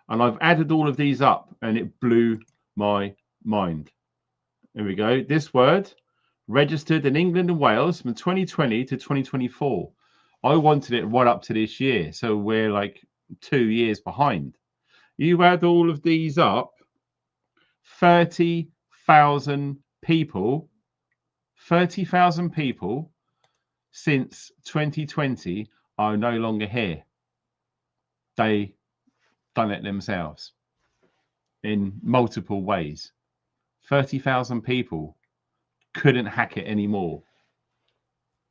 A: And I've added all of these up and it blew my mind. Here we go. This word registered in England and Wales from 2020 to 2024. I wanted it right up to this year. So we're like 2 years behind. You add all of these up, 30,000 people since 2020 are no longer here. They done it themselves in multiple ways. 30,000 people couldn't hack it anymore.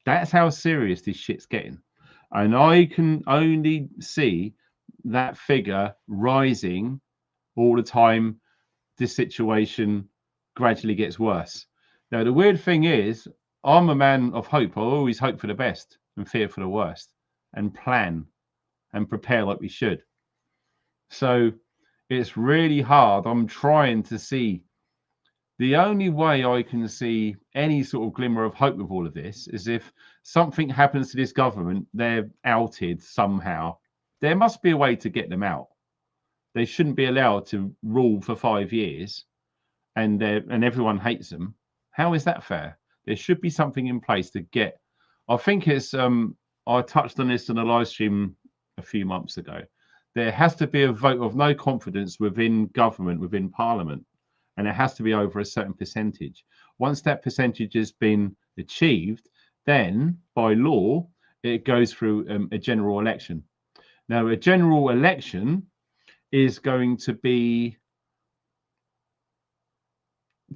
A: That's how serious this shit's getting. And I can only see that figure rising all the time. This situation gradually gets worse. Now, the weird thing is, I'm a man of hope. I always hope for the best and fear for the worst and plan and prepare like we should. So it's really hard. I'm trying to see. The only way I can see any sort of glimmer of hope with all of this is if something happens to this government, they're outed somehow. There must be a way to get them out. They shouldn't be allowed to rule for 5 years and everyone hates them. How is that fair? There should be something in place to get. I think it's, I touched on this in a live stream a few months ago. There has to be a vote of no confidence within government, within Parliament, and it has to be over a certain percentage. Once that percentage has been achieved, then by law, it goes through a general election. Now, a general election is going to be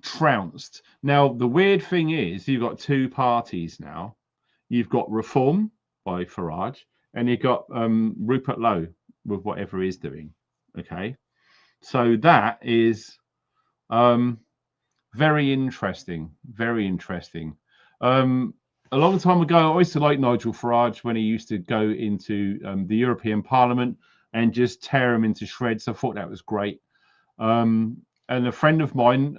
A: trounced. Now, the weird thing is you've got two parties now. You've got Reform by Farage, and you've got Rupert Lowe with whatever he's doing. Okay, so that is very interesting. Very interesting. A long time ago, I used to like Nigel Farage when he used to go into the European Parliament and just tear him into shreds. I thought that was great. And a friend of mine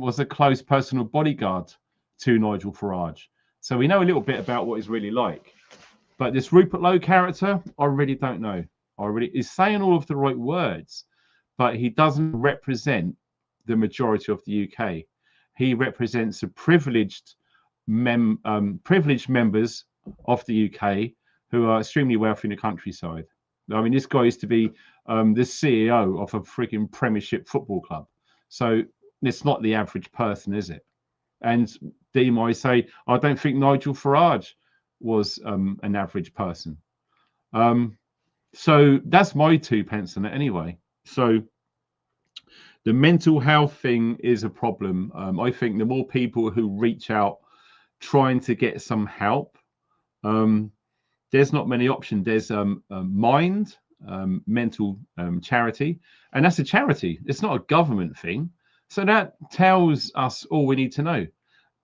A: was a close personal bodyguard to Nigel Farage. So we know a little bit about what he's really like. But this Rupert Lowe character, I really don't know. He's saying all of the right words, but he doesn't represent the majority of the UK. He represents the privileged members of the UK who are extremely wealthy in the countryside. I mean, this guy used to be the CEO of a freaking Premiership football club. So it's not the average person, is it? And they might say, I don't think Nigel Farage was an average person. So that's my 2 pence on it anyway. So the mental health thing is a problem. I think the more people who reach out trying to get some help, there's not many options. There's Mind, mental charity, and that's a charity. It's not a government thing. So that tells us all we need to know.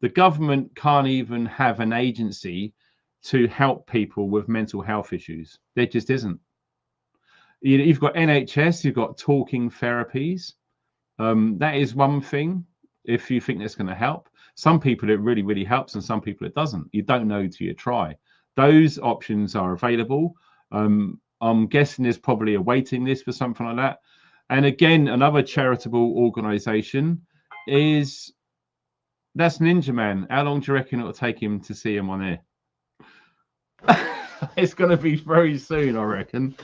A: The government can't even have an agency to help people with mental health issues. There just isn't. You've got NHS, you've got talking therapies. That is one thing, if you think that's going to help. Some people it really, really helps, and some people it doesn't. You don't know till you try. Those options are available. I'm guessing there's probably a waiting list for something like that. And again, another charitable organization is that's Ninja Man. How long do you reckon it'll take him to see him on air? It's going to be very soon, I reckon.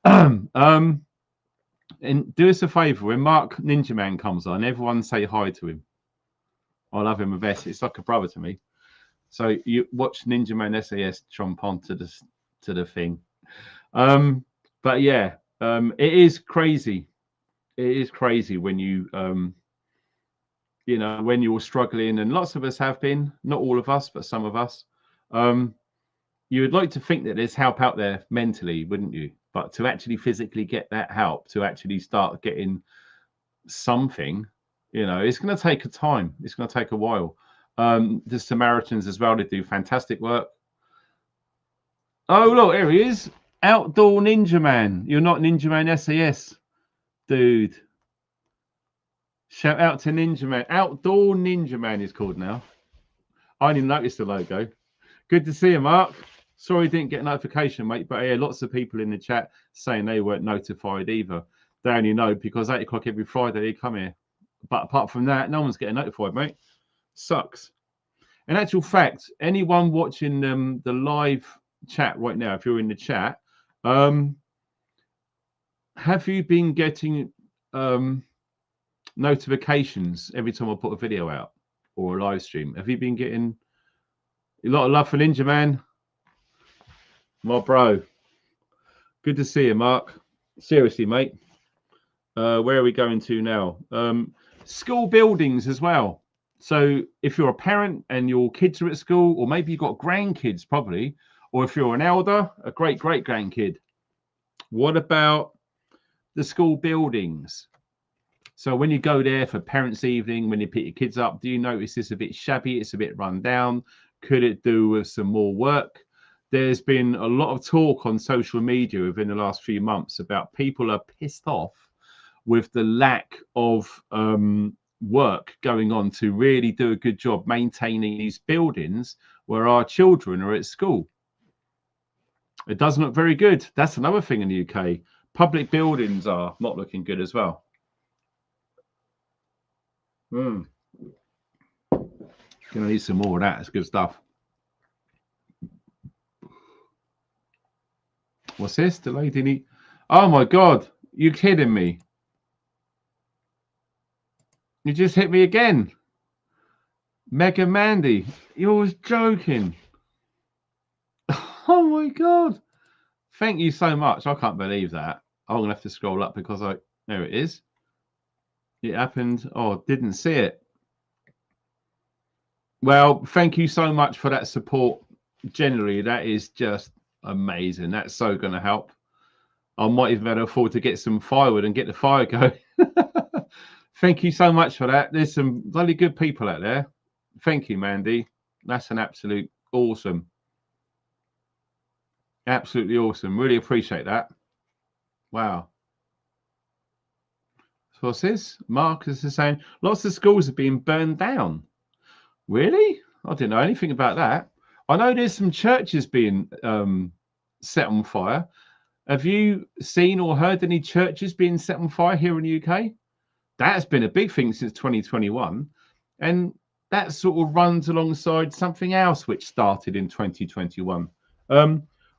A: And do us a favor, when Mark Ninja Man comes on, everyone say hi to him. I love him a best. It's like a brother to me. So you watch Ninja Man SAS trump onto the thing. But yeah, it is crazy. It is crazy when you you know, when you're struggling, and lots of us have been, not all of us, but some of us. You would like to think that there's help out there mentally, wouldn't you? But to actually physically get that help, to actually start getting something, you know, it's going to take a time. It's going to take a while. The Samaritans as well, they do fantastic work. Oh, look, here he is. Outdoor Ninja Man. You're not Ninja Man SAS, dude. Shout out to Ninja Man. Outdoor Ninja Man is called now. I only noticed the logo. Good to see you, Mark. Sorry, didn't get a notification, mate. But yeah, lots of people in the chat saying they weren't notified either. They only know because 8 o'clock every Friday they come here. But apart from that, no one's getting notified, mate. Sucks. In actual fact, anyone watching the live chat right now, if you're in the chat, have you been getting notifications every time I put a video out or a live stream? Have you been getting a lot of love for Ninja Man? My bro. Good to see you, Mark. Seriously, mate. Where are we going to now? School buildings as well. So if you're a parent and your kids are at school, or maybe you've got grandkids probably, or if you're an elder, a great-great-grandkid, what about the school buildings? So when you go there for parents' evening, when you pick your kids up, do you notice it's a bit shabby? It's a bit run down. Could it do with some more work? There's been a lot of talk on social media within the last few months about people are pissed off with the lack of work going on to really do a good job maintaining these buildings where our children are at school. It doesn't look very good. That's another thing in the UK. Public buildings are not looking good as well. Gonna need some more of that. It's good stuff. What's this? The lady need... Oh my god, you kidding me? You just hit me again. Mega Mandy, you was joking. Oh my god. Thank you so much. I can't believe that. I'm gonna have to scroll up because there it is. It happened. Oh, didn't see it. Well, thank you so much for that support. Generally, that is just amazing. That's so going to help. I might even be able to afford to get some firewood and get the fire going. Thank you so much for that. There's some bloody good people out there. Thank you, Mandy. That's an absolute awesome. Absolutely awesome. Really appreciate that. Wow. So what's this? Marcus is saying lots of schools are being burned down. Really? I didn't know anything about that. I know there's some churches being set on fire. Have you seen or heard any churches being set on fire here in the UK? That's been a big thing since 2021. And that sort of runs alongside something else which started in 2021.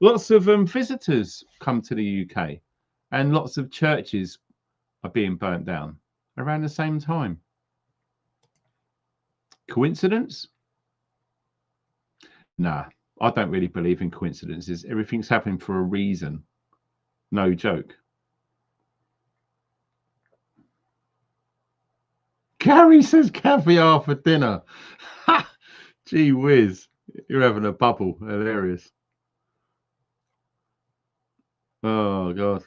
A: Lots of visitors come to the UK and lots of churches are being burnt down around the same time. Coincidence? Nah, I don't really believe in coincidences. Everything's happening for a reason. No joke. Gary says caviar for dinner. Ha! Gee whiz. You're having a bubble. Hilarious. Oh, God.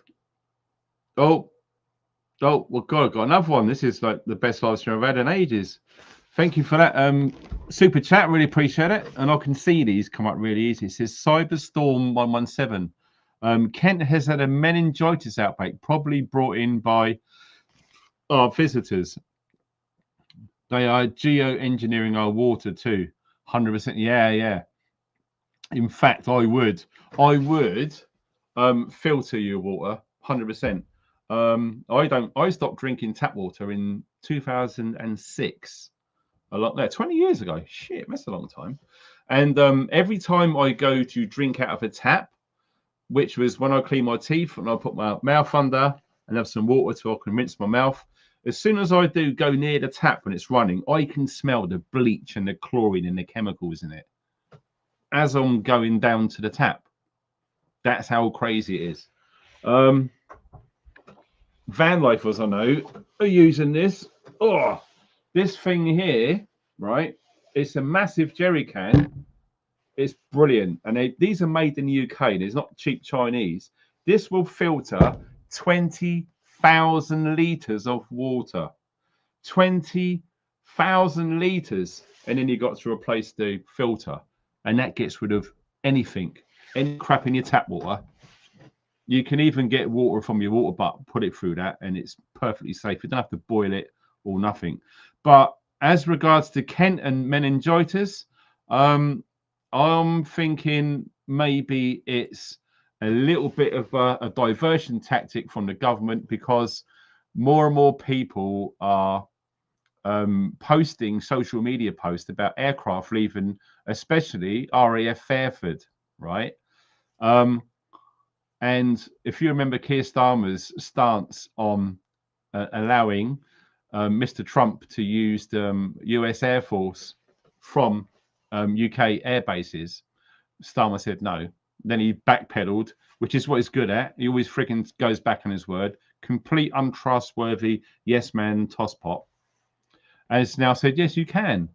A: Oh, well, God, I've got another one. This is like the best live stream I've had in ages. Thank you for that super chat. Really appreciate it. And I can see these come up really easy. It says Cyberstorm 117. Kent has had a meningitis outbreak, probably brought in by our visitors. They are geoengineering our water too. 100%. Yeah, yeah. In fact, I would filter your water 100%. I stopped drinking tap water in 2006. A lot there, 20 years ago. Shit, that's a long time. And every time I go to drink out of a tap, which was when I clean my teeth and I put my mouth under and have some water so I can rinse my mouth. As soon as I do go near the tap when it's running, I can smell the bleach and the chlorine and the chemicals in it as I'm going down to the tap. That's how crazy it is. Van lifers I know are using this. Oh, this thing here, right? It's a massive jerry can. It's brilliant. And these are made in the UK. It's not cheap Chinese. This will filter 20,000 litres of water. 20,000 litres. And then you got to replace the filter. And that gets rid of anything. Any crap in your tap water. You can even get water from your water butt, put it through that, and it's perfectly safe. You don't have to boil it or nothing. But as regards to Kent and meningitis, I'm thinking maybe it's a little bit of a diversion tactic from the government, because more and more people are posting social media posts about aircraft leaving, especially RAF Fairford, right? And if you remember Keir Starmer's stance on allowing Mr. Trump to use the US Air Force from UK air bases, Starmer said no. Then he backpedaled, which is what he's good at. He always freaking goes back on his word. Complete untrustworthy yes man tosspot. And it's now said, yes, you can.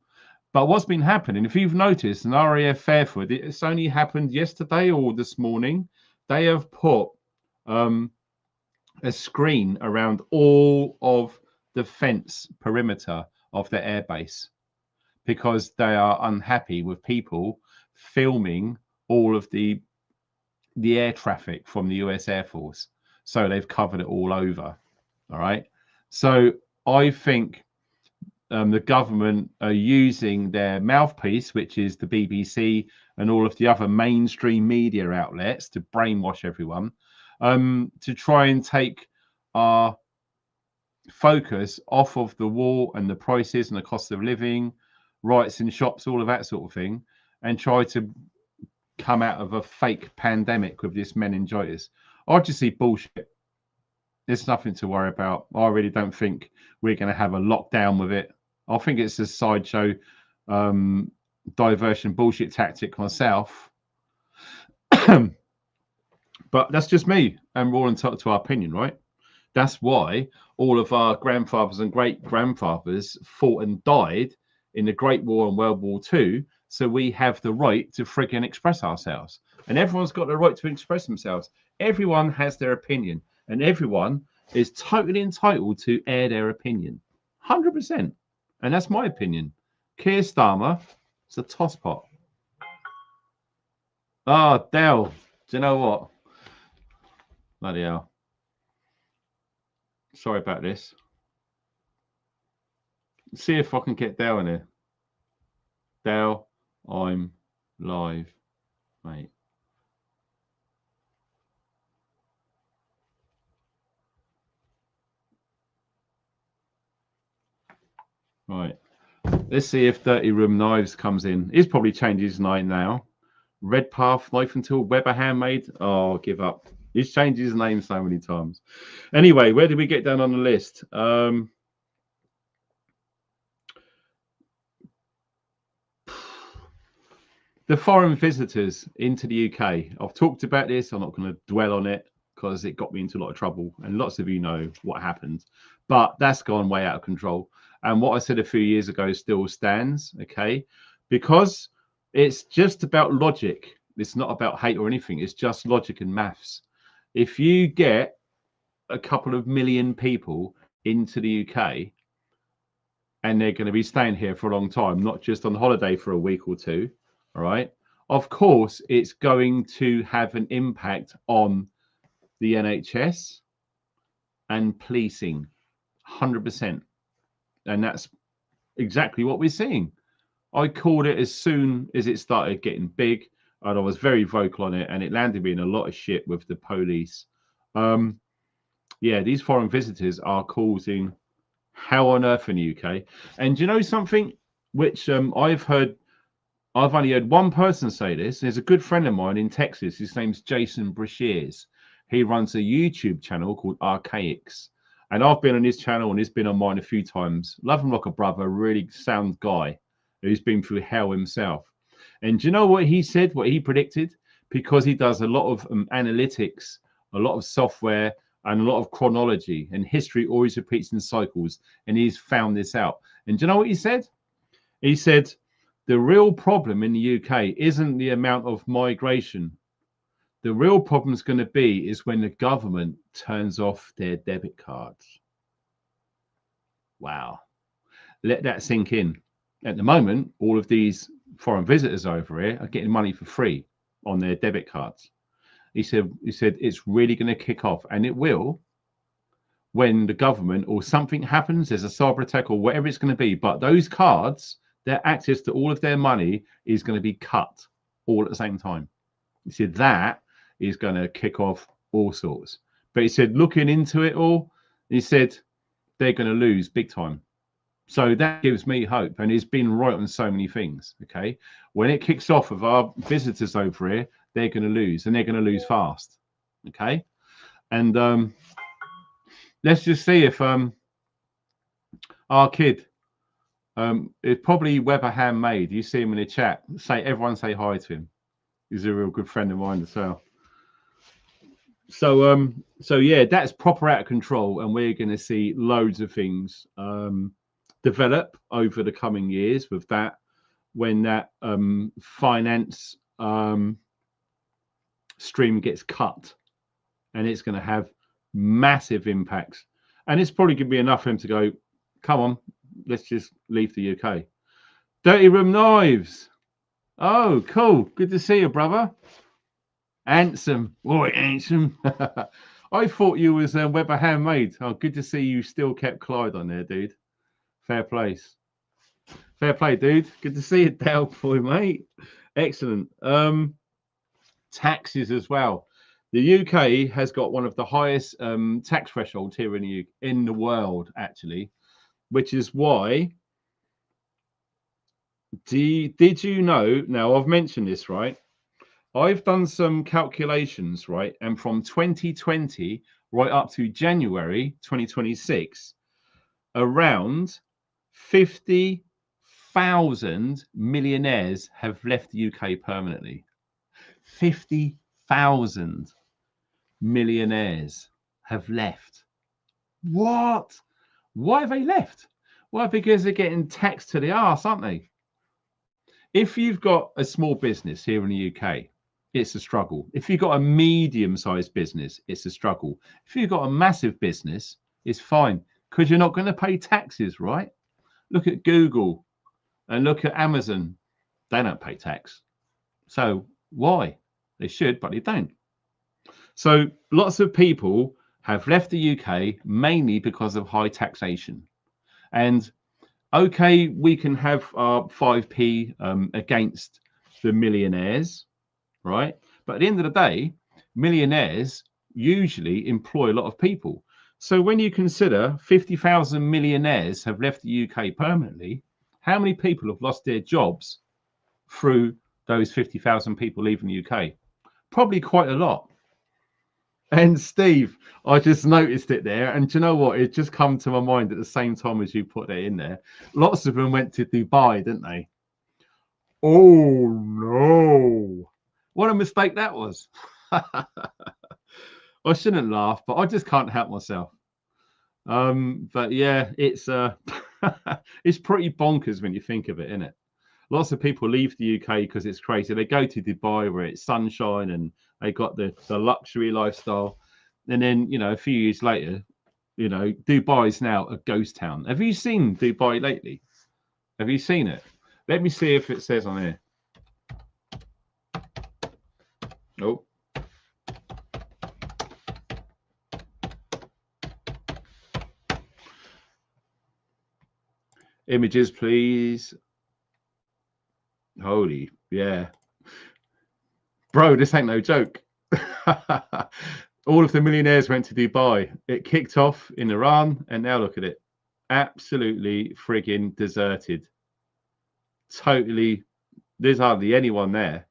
A: But what's been happening, if you've noticed, an RAF Fairford, it's only happened yesterday or this morning. They have put a screen around all of the fence perimeter of the airbase, because they are unhappy with people filming all of the air traffic from the US Air Force. So they've covered it all over. All right. So I think the government are using their mouthpiece, which is the BBC and all of the other mainstream media outlets, to brainwash everyone, to try and take our focus off of the war and the prices and the cost of living, riots in shops, all of that sort of thing, and try to come out of a fake pandemic with this meningitis. I just see bullshit. There's nothing to worry about. I really don't think we're going to have a lockdown with it. I think it's a sideshow diversion bullshit tactic myself. But that's just me, and we're all entitled to our opinion, right? That's why all of our grandfathers and great-grandfathers fought and died in the Great War and World War II, so we have the right to friggin' express ourselves. And everyone's got the right to express themselves. Everyone has their opinion, and everyone is totally entitled to air their opinion. 100%. And that's my opinion. Keir Starmer is a tosspot. Oh, Dell, do you know what? Bloody hell. Sorry about this. See if I can get Dell in here. Dell, I'm live, mate. Right. Let's see if Dirty Room Knives comes in. He's probably changed his name now. Redpath Knife and Tool, Weber Handmade. Oh, give up. He's changed his name so many times. Anyway, where did we get down on the list? The foreign visitors into the UK. I've talked about this. I'm not going to dwell on it because it got me into a lot of trouble. And lots of you know what happened. But that's gone way out of control. And what I said a few years ago still stands, okay? Because it's just about logic. It's not about hate or anything. It's just logic and maths. If you get a couple of million people into the UK and they're going to be staying here for a long time, not just on holiday for a week or two, all right, of course, it's going to have an impact on the NHS and policing, 100%. And that's exactly what we're seeing. I called it as soon as it started getting big, and I was very vocal on it, and it landed me in a lot of shit with the police. Yeah, these foreign visitors are causing hell on earth in the UK. And do you know something which I've only heard one person say this. There's a good friend of mine in Texas. His name's Jason Brashears. He runs a YouTube channel called Archaics. And I've been on his channel and he's been on mine a few times. Love him like a brother, really sound guy who's been through hell himself. And do you know what he said, what he predicted? Because he does a lot of analytics, a lot of software, and a lot of chronology, and history always repeats in cycles. And he's found this out. And do you know what he said? He said, the real problem in the UK isn't the amount of migration. The real problem is going to be is when the government turns off their debit cards. Wow. Let that sink in. At the moment, all of these foreign visitors over here are getting money for free on their debit cards. He said it's really going to kick off, and it will when the government or something happens, there's a cyber attack or whatever it's going to be. But those cards, their access to all of their money is going to be cut all at the same time. He said that is going to kick off all sorts. But he said, looking into it all, he said they're going to lose big time. So that gives me hope. And he's been right on so many things. Okay. When it kicks off with our visitors over here, they're going to lose, and they're going to lose fast. Okay. And let's just see if our kid, it's probably Weber Handmade. You see him in the chat. Everyone say hi to him. He's a real good friend of mine as well. So yeah, that's proper out of control, and we're going to see loads of things develop over the coming years with that, when that finance stream gets cut, and it's going to have massive impacts. And it's probably going to be enough for him to go, come on, let's just leave the UK. Dirty Room Knives. Oh, cool. Good to see you, brother. Handsome. Oh, handsome. I thought you was Weber Handmade. Oh, good to see you still kept Clyde on there, dude. Fair place. Fair play, dude. Good to see you, Dale boy, mate. Excellent. Taxes as well. The UK has got one of the highest tax thresholds here in the world, actually, which is why. Did you know? Now, I've mentioned this, right? I've done some calculations, right? And from 2020 right up to January 2026, around 50,000 millionaires have left the UK permanently. 50,000 millionaires have left. What? Why have they left? Well, because they're getting taxed to the arse, aren't they? If you've got a small business here in the UK, it's a struggle. If you've got a medium-sized business, it's a struggle. If you've got a massive business, it's fine, because you're not going to pay taxes, right? Look at Google and look at Amazon. They don't pay tax. So why? They should, but they don't. So lots of people have left the UK mainly because of high taxation. And okay, we can have our 5p against the millionaires, right? But at the end of the day, millionaires usually employ a lot of people. So when you consider 50,000 millionaires have left the UK permanently, how many people have lost their jobs through those 50,000 people leaving the UK? Probably quite a lot. And Steve, I just noticed it there. And do you know what? It just come to my mind at the same time as you put it in there. Lots of them went to Dubai, didn't they? Oh, no. What a mistake that was. I shouldn't laugh, but I just can't help myself. But yeah, it's it's pretty bonkers when you think of it, isn't it? Lots of people leave the UK because it's crazy. They go to Dubai where it's sunshine and they got the luxury lifestyle. And then, you know, a few years later, you know, Dubai is now a ghost town. Have you seen Dubai lately? Have you seen it? Let me see if it says on here. Oh. Images, please. Holy, yeah. Bro, this ain't no joke. All of the millionaires went to Dubai. It kicked off in Iran, and now look at it. Absolutely frigging deserted. Totally, there's hardly anyone there.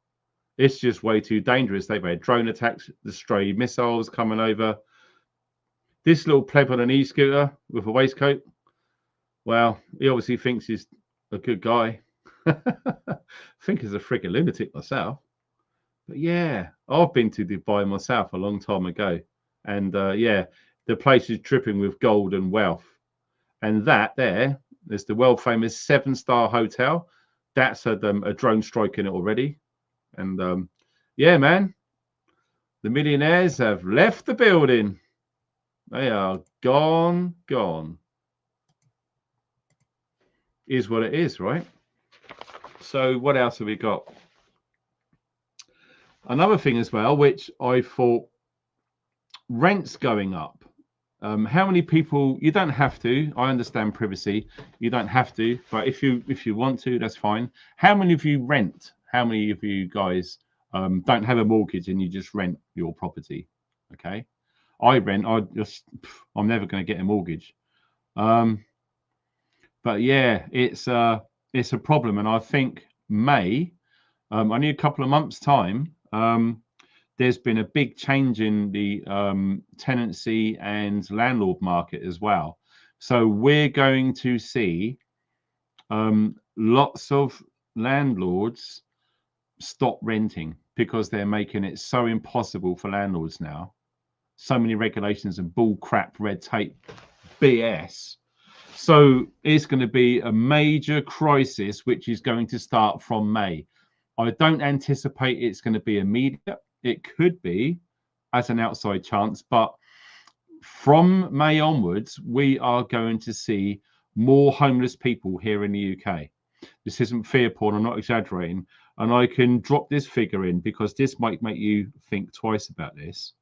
A: It's just way too dangerous. They've had drone attacks, the stray missiles coming over. This little pleb on an e-scooter with a waistcoat, well, he obviously thinks he's a good guy. I think he's a frigging lunatic myself. But yeah, I've been to Dubai myself a long time ago. And yeah, the place is dripping with gold and wealth. And that there's the world famous 7-star hotel. That's had a drone strike in it already. And yeah, man, the millionaires have left the building. They are gone. Is what it is, right? So what else have we got? Another thing as well, which I thought, rents going up. How many people? You don't have to. I understand privacy. You don't have to, but if you want to, that's fine. How many of you rent? How many of you guys don't have a mortgage and you just rent your property? Okay, I rent. I'm never going to get a mortgage. But yeah, it's a problem, and I think May, only a couple of months' time, there's been a big change in the tenancy and landlord market as well. So we're going to see lots of landlords stop renting because they're making it so impossible for landlords now. So many regulations and bull crap, red tape, BS. So it's going to be a major crisis, which is going to start from May. I don't anticipate it's going to be immediate. It could be as an outside chance, but from May onwards, we are going to see more homeless people here in the UK. This isn't fear porn, I'm not exaggerating. And I can drop this figure in because this might make you think twice about this.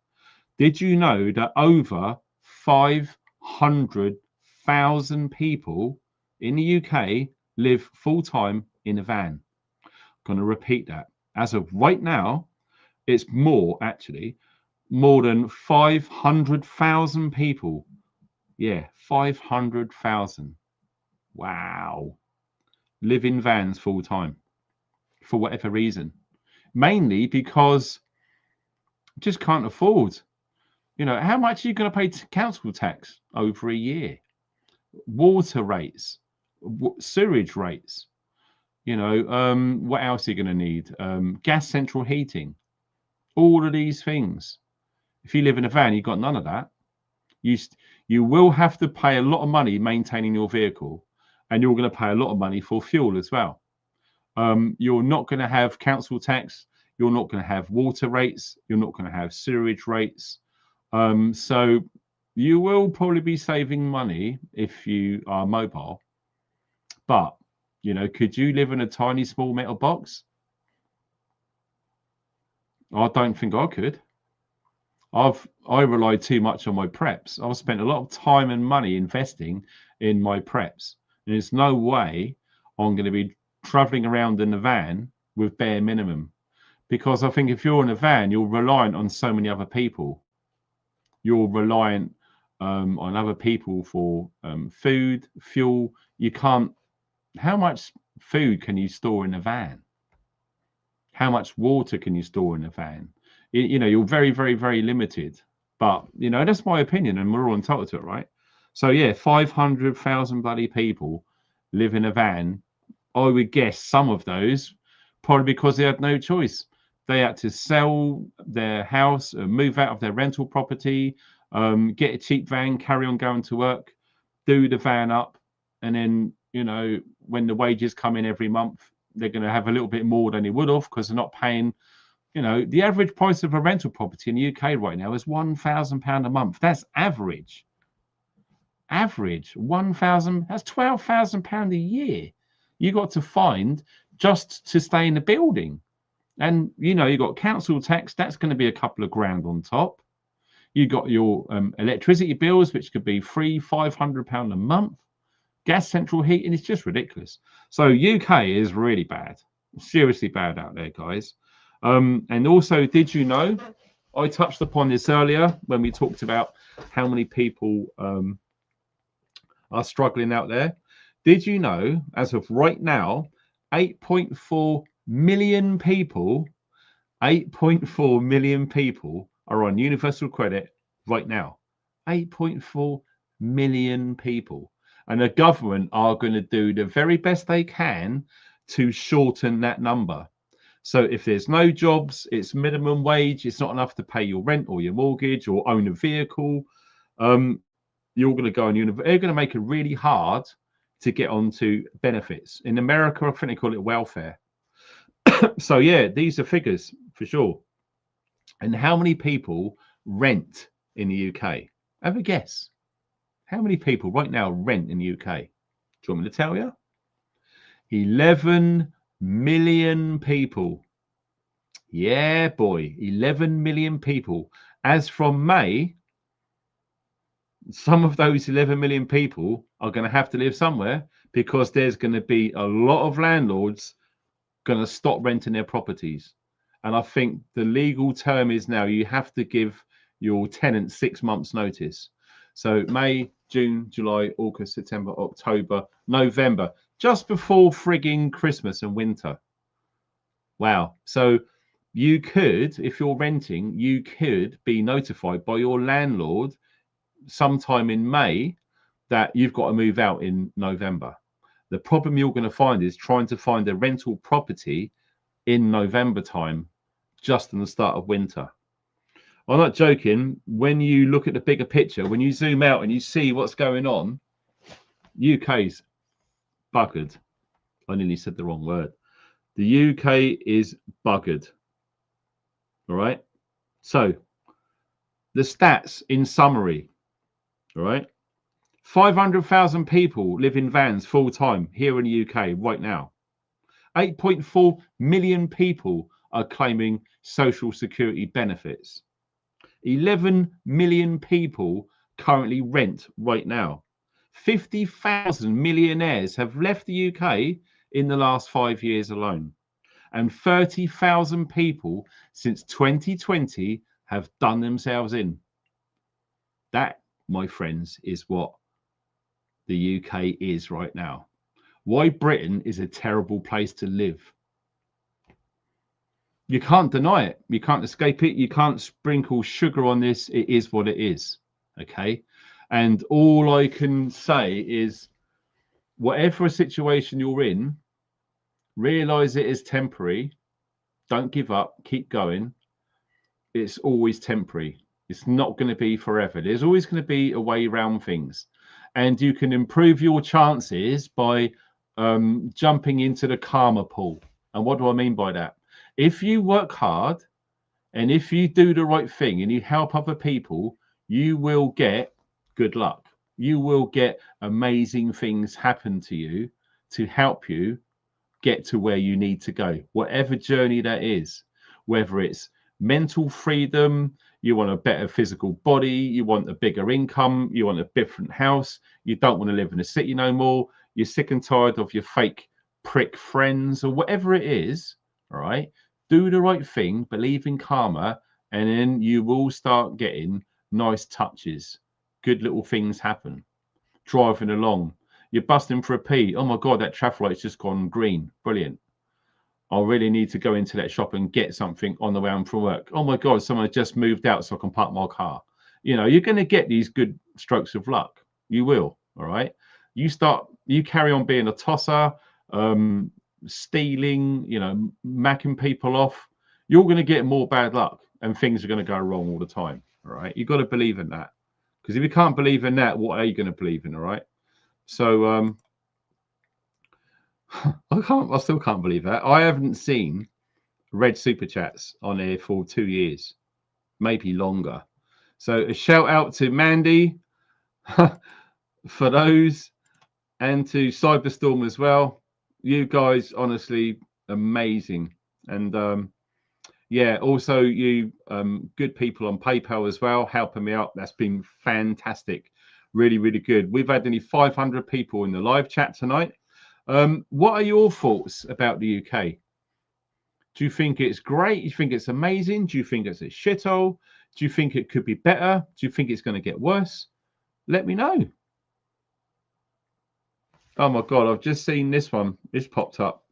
A: Did you know that over 500,000 people in the UK live full-time in a van? I'm going to repeat that. As of right now, it's more than 500,000 people. Yeah, 500,000. Wow. Live in vans full-time for whatever reason. Mainly because just can't afford. You know, how much are you going to pay council tax over a year? Water rates, sewage rates. You know, what else are you going to need? Gas central heating. All of these things. If you live in a van, you've got none of that. You will have to pay a lot of money maintaining your vehicle, and you're going to pay a lot of money for fuel as well. You're not going to have council tax. You're not going to have water rates. You're not going to have sewage rates. So you will probably be saving money if you are mobile. But, you know, could you live in a tiny, small metal box? I don't think I could. I rely too much on my preps. I've spent a lot of time and money investing in my preps. And there's no way I'm going to be traveling around in a van with bare minimum. Because I think if you're in a van, you're reliant on so many other people. You're reliant on other people for food, fuel. You can't. How much food can you store in a van? How much water can you store in a van? You know, you're very, very, very limited. But, you know, that's my opinion, and we're all entitled to it, right? So, yeah, 500,000 bloody people live in a van. I would guess some of those probably because they had no choice. They had to sell their house, move out of their rental property, get a cheap van, carry on going to work, do the van up, and then, you know, when the wages come in every month, they're going to have a little bit more than they would have because they're not paying. You know, the average price of a rental property in the UK right now is £1,000 a month. That's average. Average 1,000. That's £12,000 a year. You got to find just to stay in the building. And, you know, you got council tax. That's going to be a couple of grand on top. You got your electricity bills, which could be £300-500 a month. gas central heating is just ridiculous. So UK is really bad, seriously bad out there, guys. And also, did you know, I touched upon this earlier when we talked about how many people are struggling out there. Did you know, as of right now, 8.4 million people, 8.4 million people are on universal credit right now. 8.4 million people. And the government are going to do the very best they can to shorten that number. So if there's no jobs, it's minimum wage, it's not enough to pay your rent or your mortgage or own a vehicle, you're going to go on they're going to make it really hard to get onto benefits. In America, I think they call it welfare. So yeah, these are figures for sure. And how many people rent in the UK? Have a guess. How many people right now rent in the UK? Do you want me to tell you? 11 million people. Yeah, boy, 11 million people. As from May, some of those 11 million people are going to have to live somewhere, because there's going to be a lot of landlords going to stop renting their properties. And I think the legal term is now you have to give your tenant 6 months notice. So May, June, July, August, September, October, November, just before frigging Christmas and winter. Wow. So you could, if you're renting, you could be notified by your landlord sometime in May that you've got to move out in November. The problem you're going to find is trying to find a rental property in November time, just in the start of winter. I'm not joking. When you look at the bigger picture, when you zoom out and you see what's going on, UK's buggered. I nearly said the wrong word. The UK is buggered. All right. So the stats in summary. All right. 500,000 people live in vans full time here in the UK right now. 8.4 million people are claiming social security benefits. 11 million people currently rent right now. 50,000 millionaires have left the UK in the last 5 years alone. And 30,000 people since 2020 have done themselves in. That, my friends, is what the UK is right now. Why Britain is a terrible place to live. You can't deny it. You can't escape it. You can't sprinkle sugar on this. It is what it is. Okay. And all I can say is, whatever situation you're in, realize it is temporary. Don't give up. Keep going. It's always temporary. It's not going to be forever. There's always going to be a way around things. And you can improve your chances by jumping into the karma pool. And what do I mean by that? If you work hard and if you do the right thing and you help other people, you will get good luck. You will get amazing things happen to you to help you get to where you need to go, whatever journey that is, whether it's mental freedom, you want a better physical body, you want a bigger income, you want a different house, you don't want to live in a city no more, you're sick and tired of your fake prick friends, or whatever it is. All right, do the right thing, believe in karma, and then you will start getting nice touches. Good little things happen. Driving along, you're busting for a pee. Oh my God, that traffic light's just gone green. Brilliant. I really need to go into that shop and get something on the way home from work. Oh my God, someone just moved out so I can park my car. You know, you're going to get these good strokes of luck. You will. All right. You carry on being a tosser, stealing, you know, macking people off. You're going to get more bad luck and things are going to go wrong all the time. All right. You've got to believe in that. Because if you can't believe in that, what are you going to believe in? All right. So, I still can't believe that. I haven't seen red super chats on here for 2 years, maybe longer. So a shout out to Mandy for those, and to Cyberstorm as well. You guys, honestly, amazing. And yeah, also you good people on PayPal as well, helping me out. That's been fantastic. Really, really good. We've had nearly 500 people in the live chat tonight. What are your thoughts about the UK? Do you think it's great? Do you think it's amazing? Do you think it's a shithole? Do you think it could be better? Do you think it's going to get worse? Let me know. Oh my God, I've just seen this one. This popped up.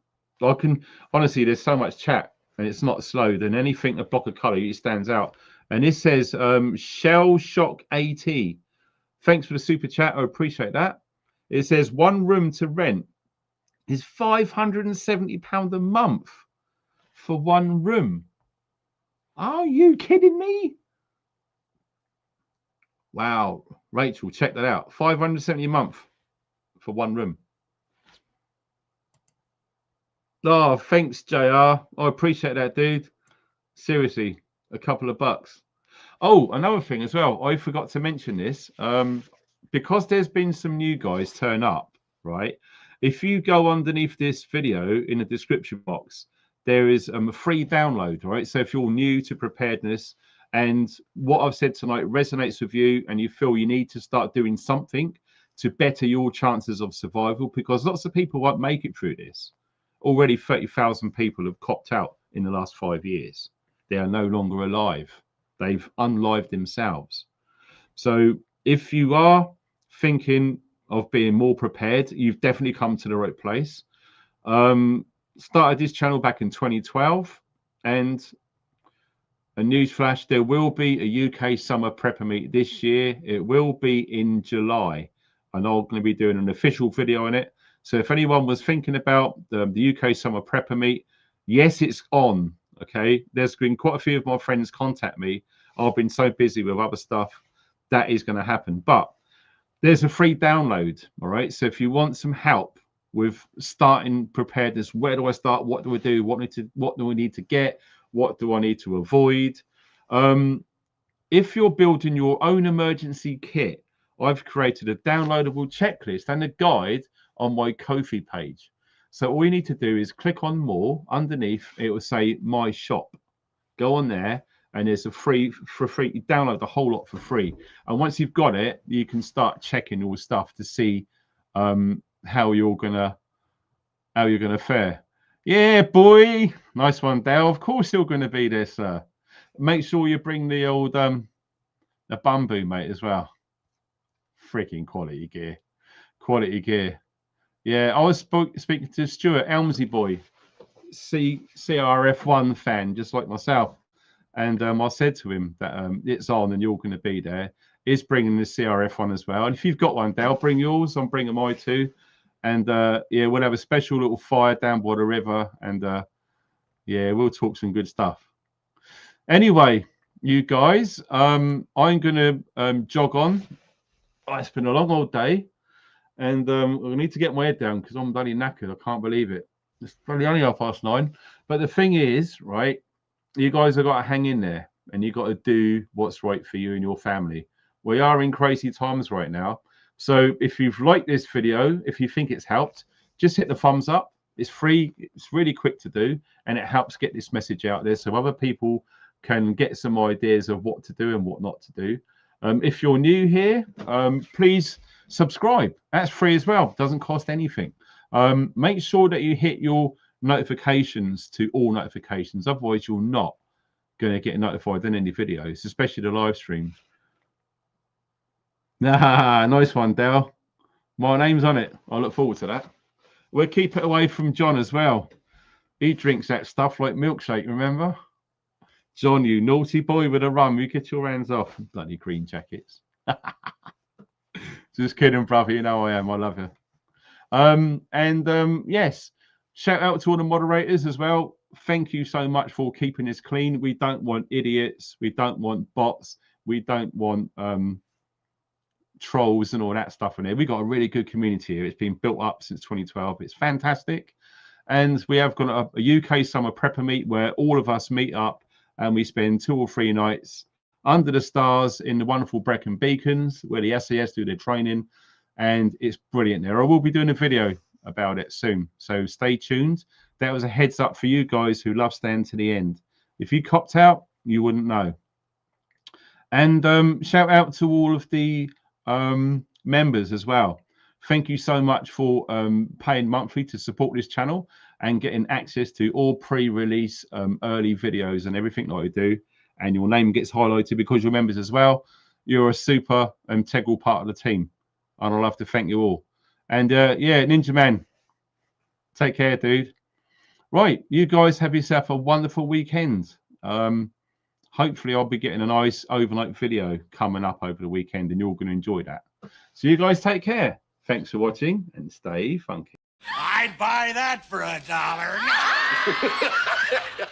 A: I can, honestly, there's so much chat and it's not slow. Then anything, a block of color, it stands out. And this says, Shell Shock AT. Thanks for the super chat. I appreciate that. It says 1 room to rent is £570 a month for 1 room. Are you kidding me? Wow. Rachel, check that out. £570 a month for 1 room. Oh, thanks, JR. I appreciate that, dude. Seriously, a couple of bucks. Oh, another thing as well. I forgot to mention this. Because there's been some new guys turn up, right? If you go underneath this video in the description box, there is a free download, right? So if you're new to preparedness and what I've said tonight resonates with you and you feel you need to start doing something to better your chances of survival, because lots of people won't make it through this. Already 30,000 people have copped out in the last 5 years. They are no longer alive. They've unlived themselves. So if you are thinking of being more prepared, you've definitely come to the right place. Started this channel back in 2012, and a newsflash, there will be a UK summer prepper meet this year. It will be in July, and I'm going to be doing an official video on it. So if anyone was thinking about the UK summer prepper meet, yes, it's on. Okay, there's been quite a few of my friends contact me. I've been so busy with other stuff. That is going to happen, but there's a free download. All right, so if you want some help with starting preparedness, where do I start? What do I do? What do we need to get? What do I need to avoid? If you're building your own emergency kit, I've created a downloadable checklist and a guide on my Ko-fi page. So all you need to do is click on more. Underneath it will say my shop. Go on there and there's a free you download the whole lot for free. And once you've got it, you can start checking all stuff to see how you're gonna fare. Yeah, boy, nice one, Dale. Of course you're gonna be there, sir. Make sure you bring the old the bamboo, mate, as well. Freaking quality gear. Quality gear. Yeah, I was speaking to Stuart Elmsey boy, CRF1 fan, just like myself. And I said to him that it's on and you're going to be there. He's bringing the CRF1 as well. And if you've got one, Dale, bring yours. I'm bringing mine too. And yeah, we'll have a special little fire down by the river. And yeah, we'll talk some good stuff. Anyway, you guys, I'm going to jog on. It's been a long old day. And I need to get my head down because I'm bloody knackered. I can't believe it. It's probably only 9:30. But the thing is, right, you guys have got to hang in there and you got to do what's right for you and your family. We are in crazy times right now. So if you've liked this video, if you think it's helped, just hit the thumbs up. It's free. It's really quick to do. And it helps get this message out there so other people can get some ideas of what to do and what not to do. If you're new here, please subscribe. That's free as well. Doesn't cost anything. Make sure that you hit your notifications to all notifications. Otherwise, you're not going to get notified in any videos, especially the live streams. Nice one, Dale. My name's on it. I look forward to that. We'll keep it away from John as well. He drinks that stuff like milkshake, remember? John, you naughty boy with a rum. You get your hands off. Bloody green jackets. Just kidding, brother. You know I am. I love you. Yes, shout out to all the moderators as well. Thank you so much for keeping this clean. We don't want idiots. We don't want bots. We don't want trolls and all that stuff in there. We've got a really good community here. It's been built up since 2012. It's fantastic. And we have got a UK summer prepper meet where all of us meet up and we spend 2 or 3 nights under the stars in the wonderful BRECON beacons where the SAS do their training. And it's brilliant there. I will be doing a video about it soon. So stay tuned. That was a heads up for you guys who love staying to the end. If you copped out, you wouldn't know. And shout out to all of the members as well. Thank you so much for paying monthly to support this channel and getting access to all pre-release early videos and everything that I do. And your name gets highlighted because you're members as well. You're a super integral part of the team. And I'd love to thank you all. And yeah, Ninja Man, take care, dude. Right, you guys have yourself a wonderful weekend. Hopefully I'll be getting a nice overnight video coming up over the weekend and you're going to enjoy that. So you guys take care. Thanks for watching and stay funky.
B: I'd buy that for $1.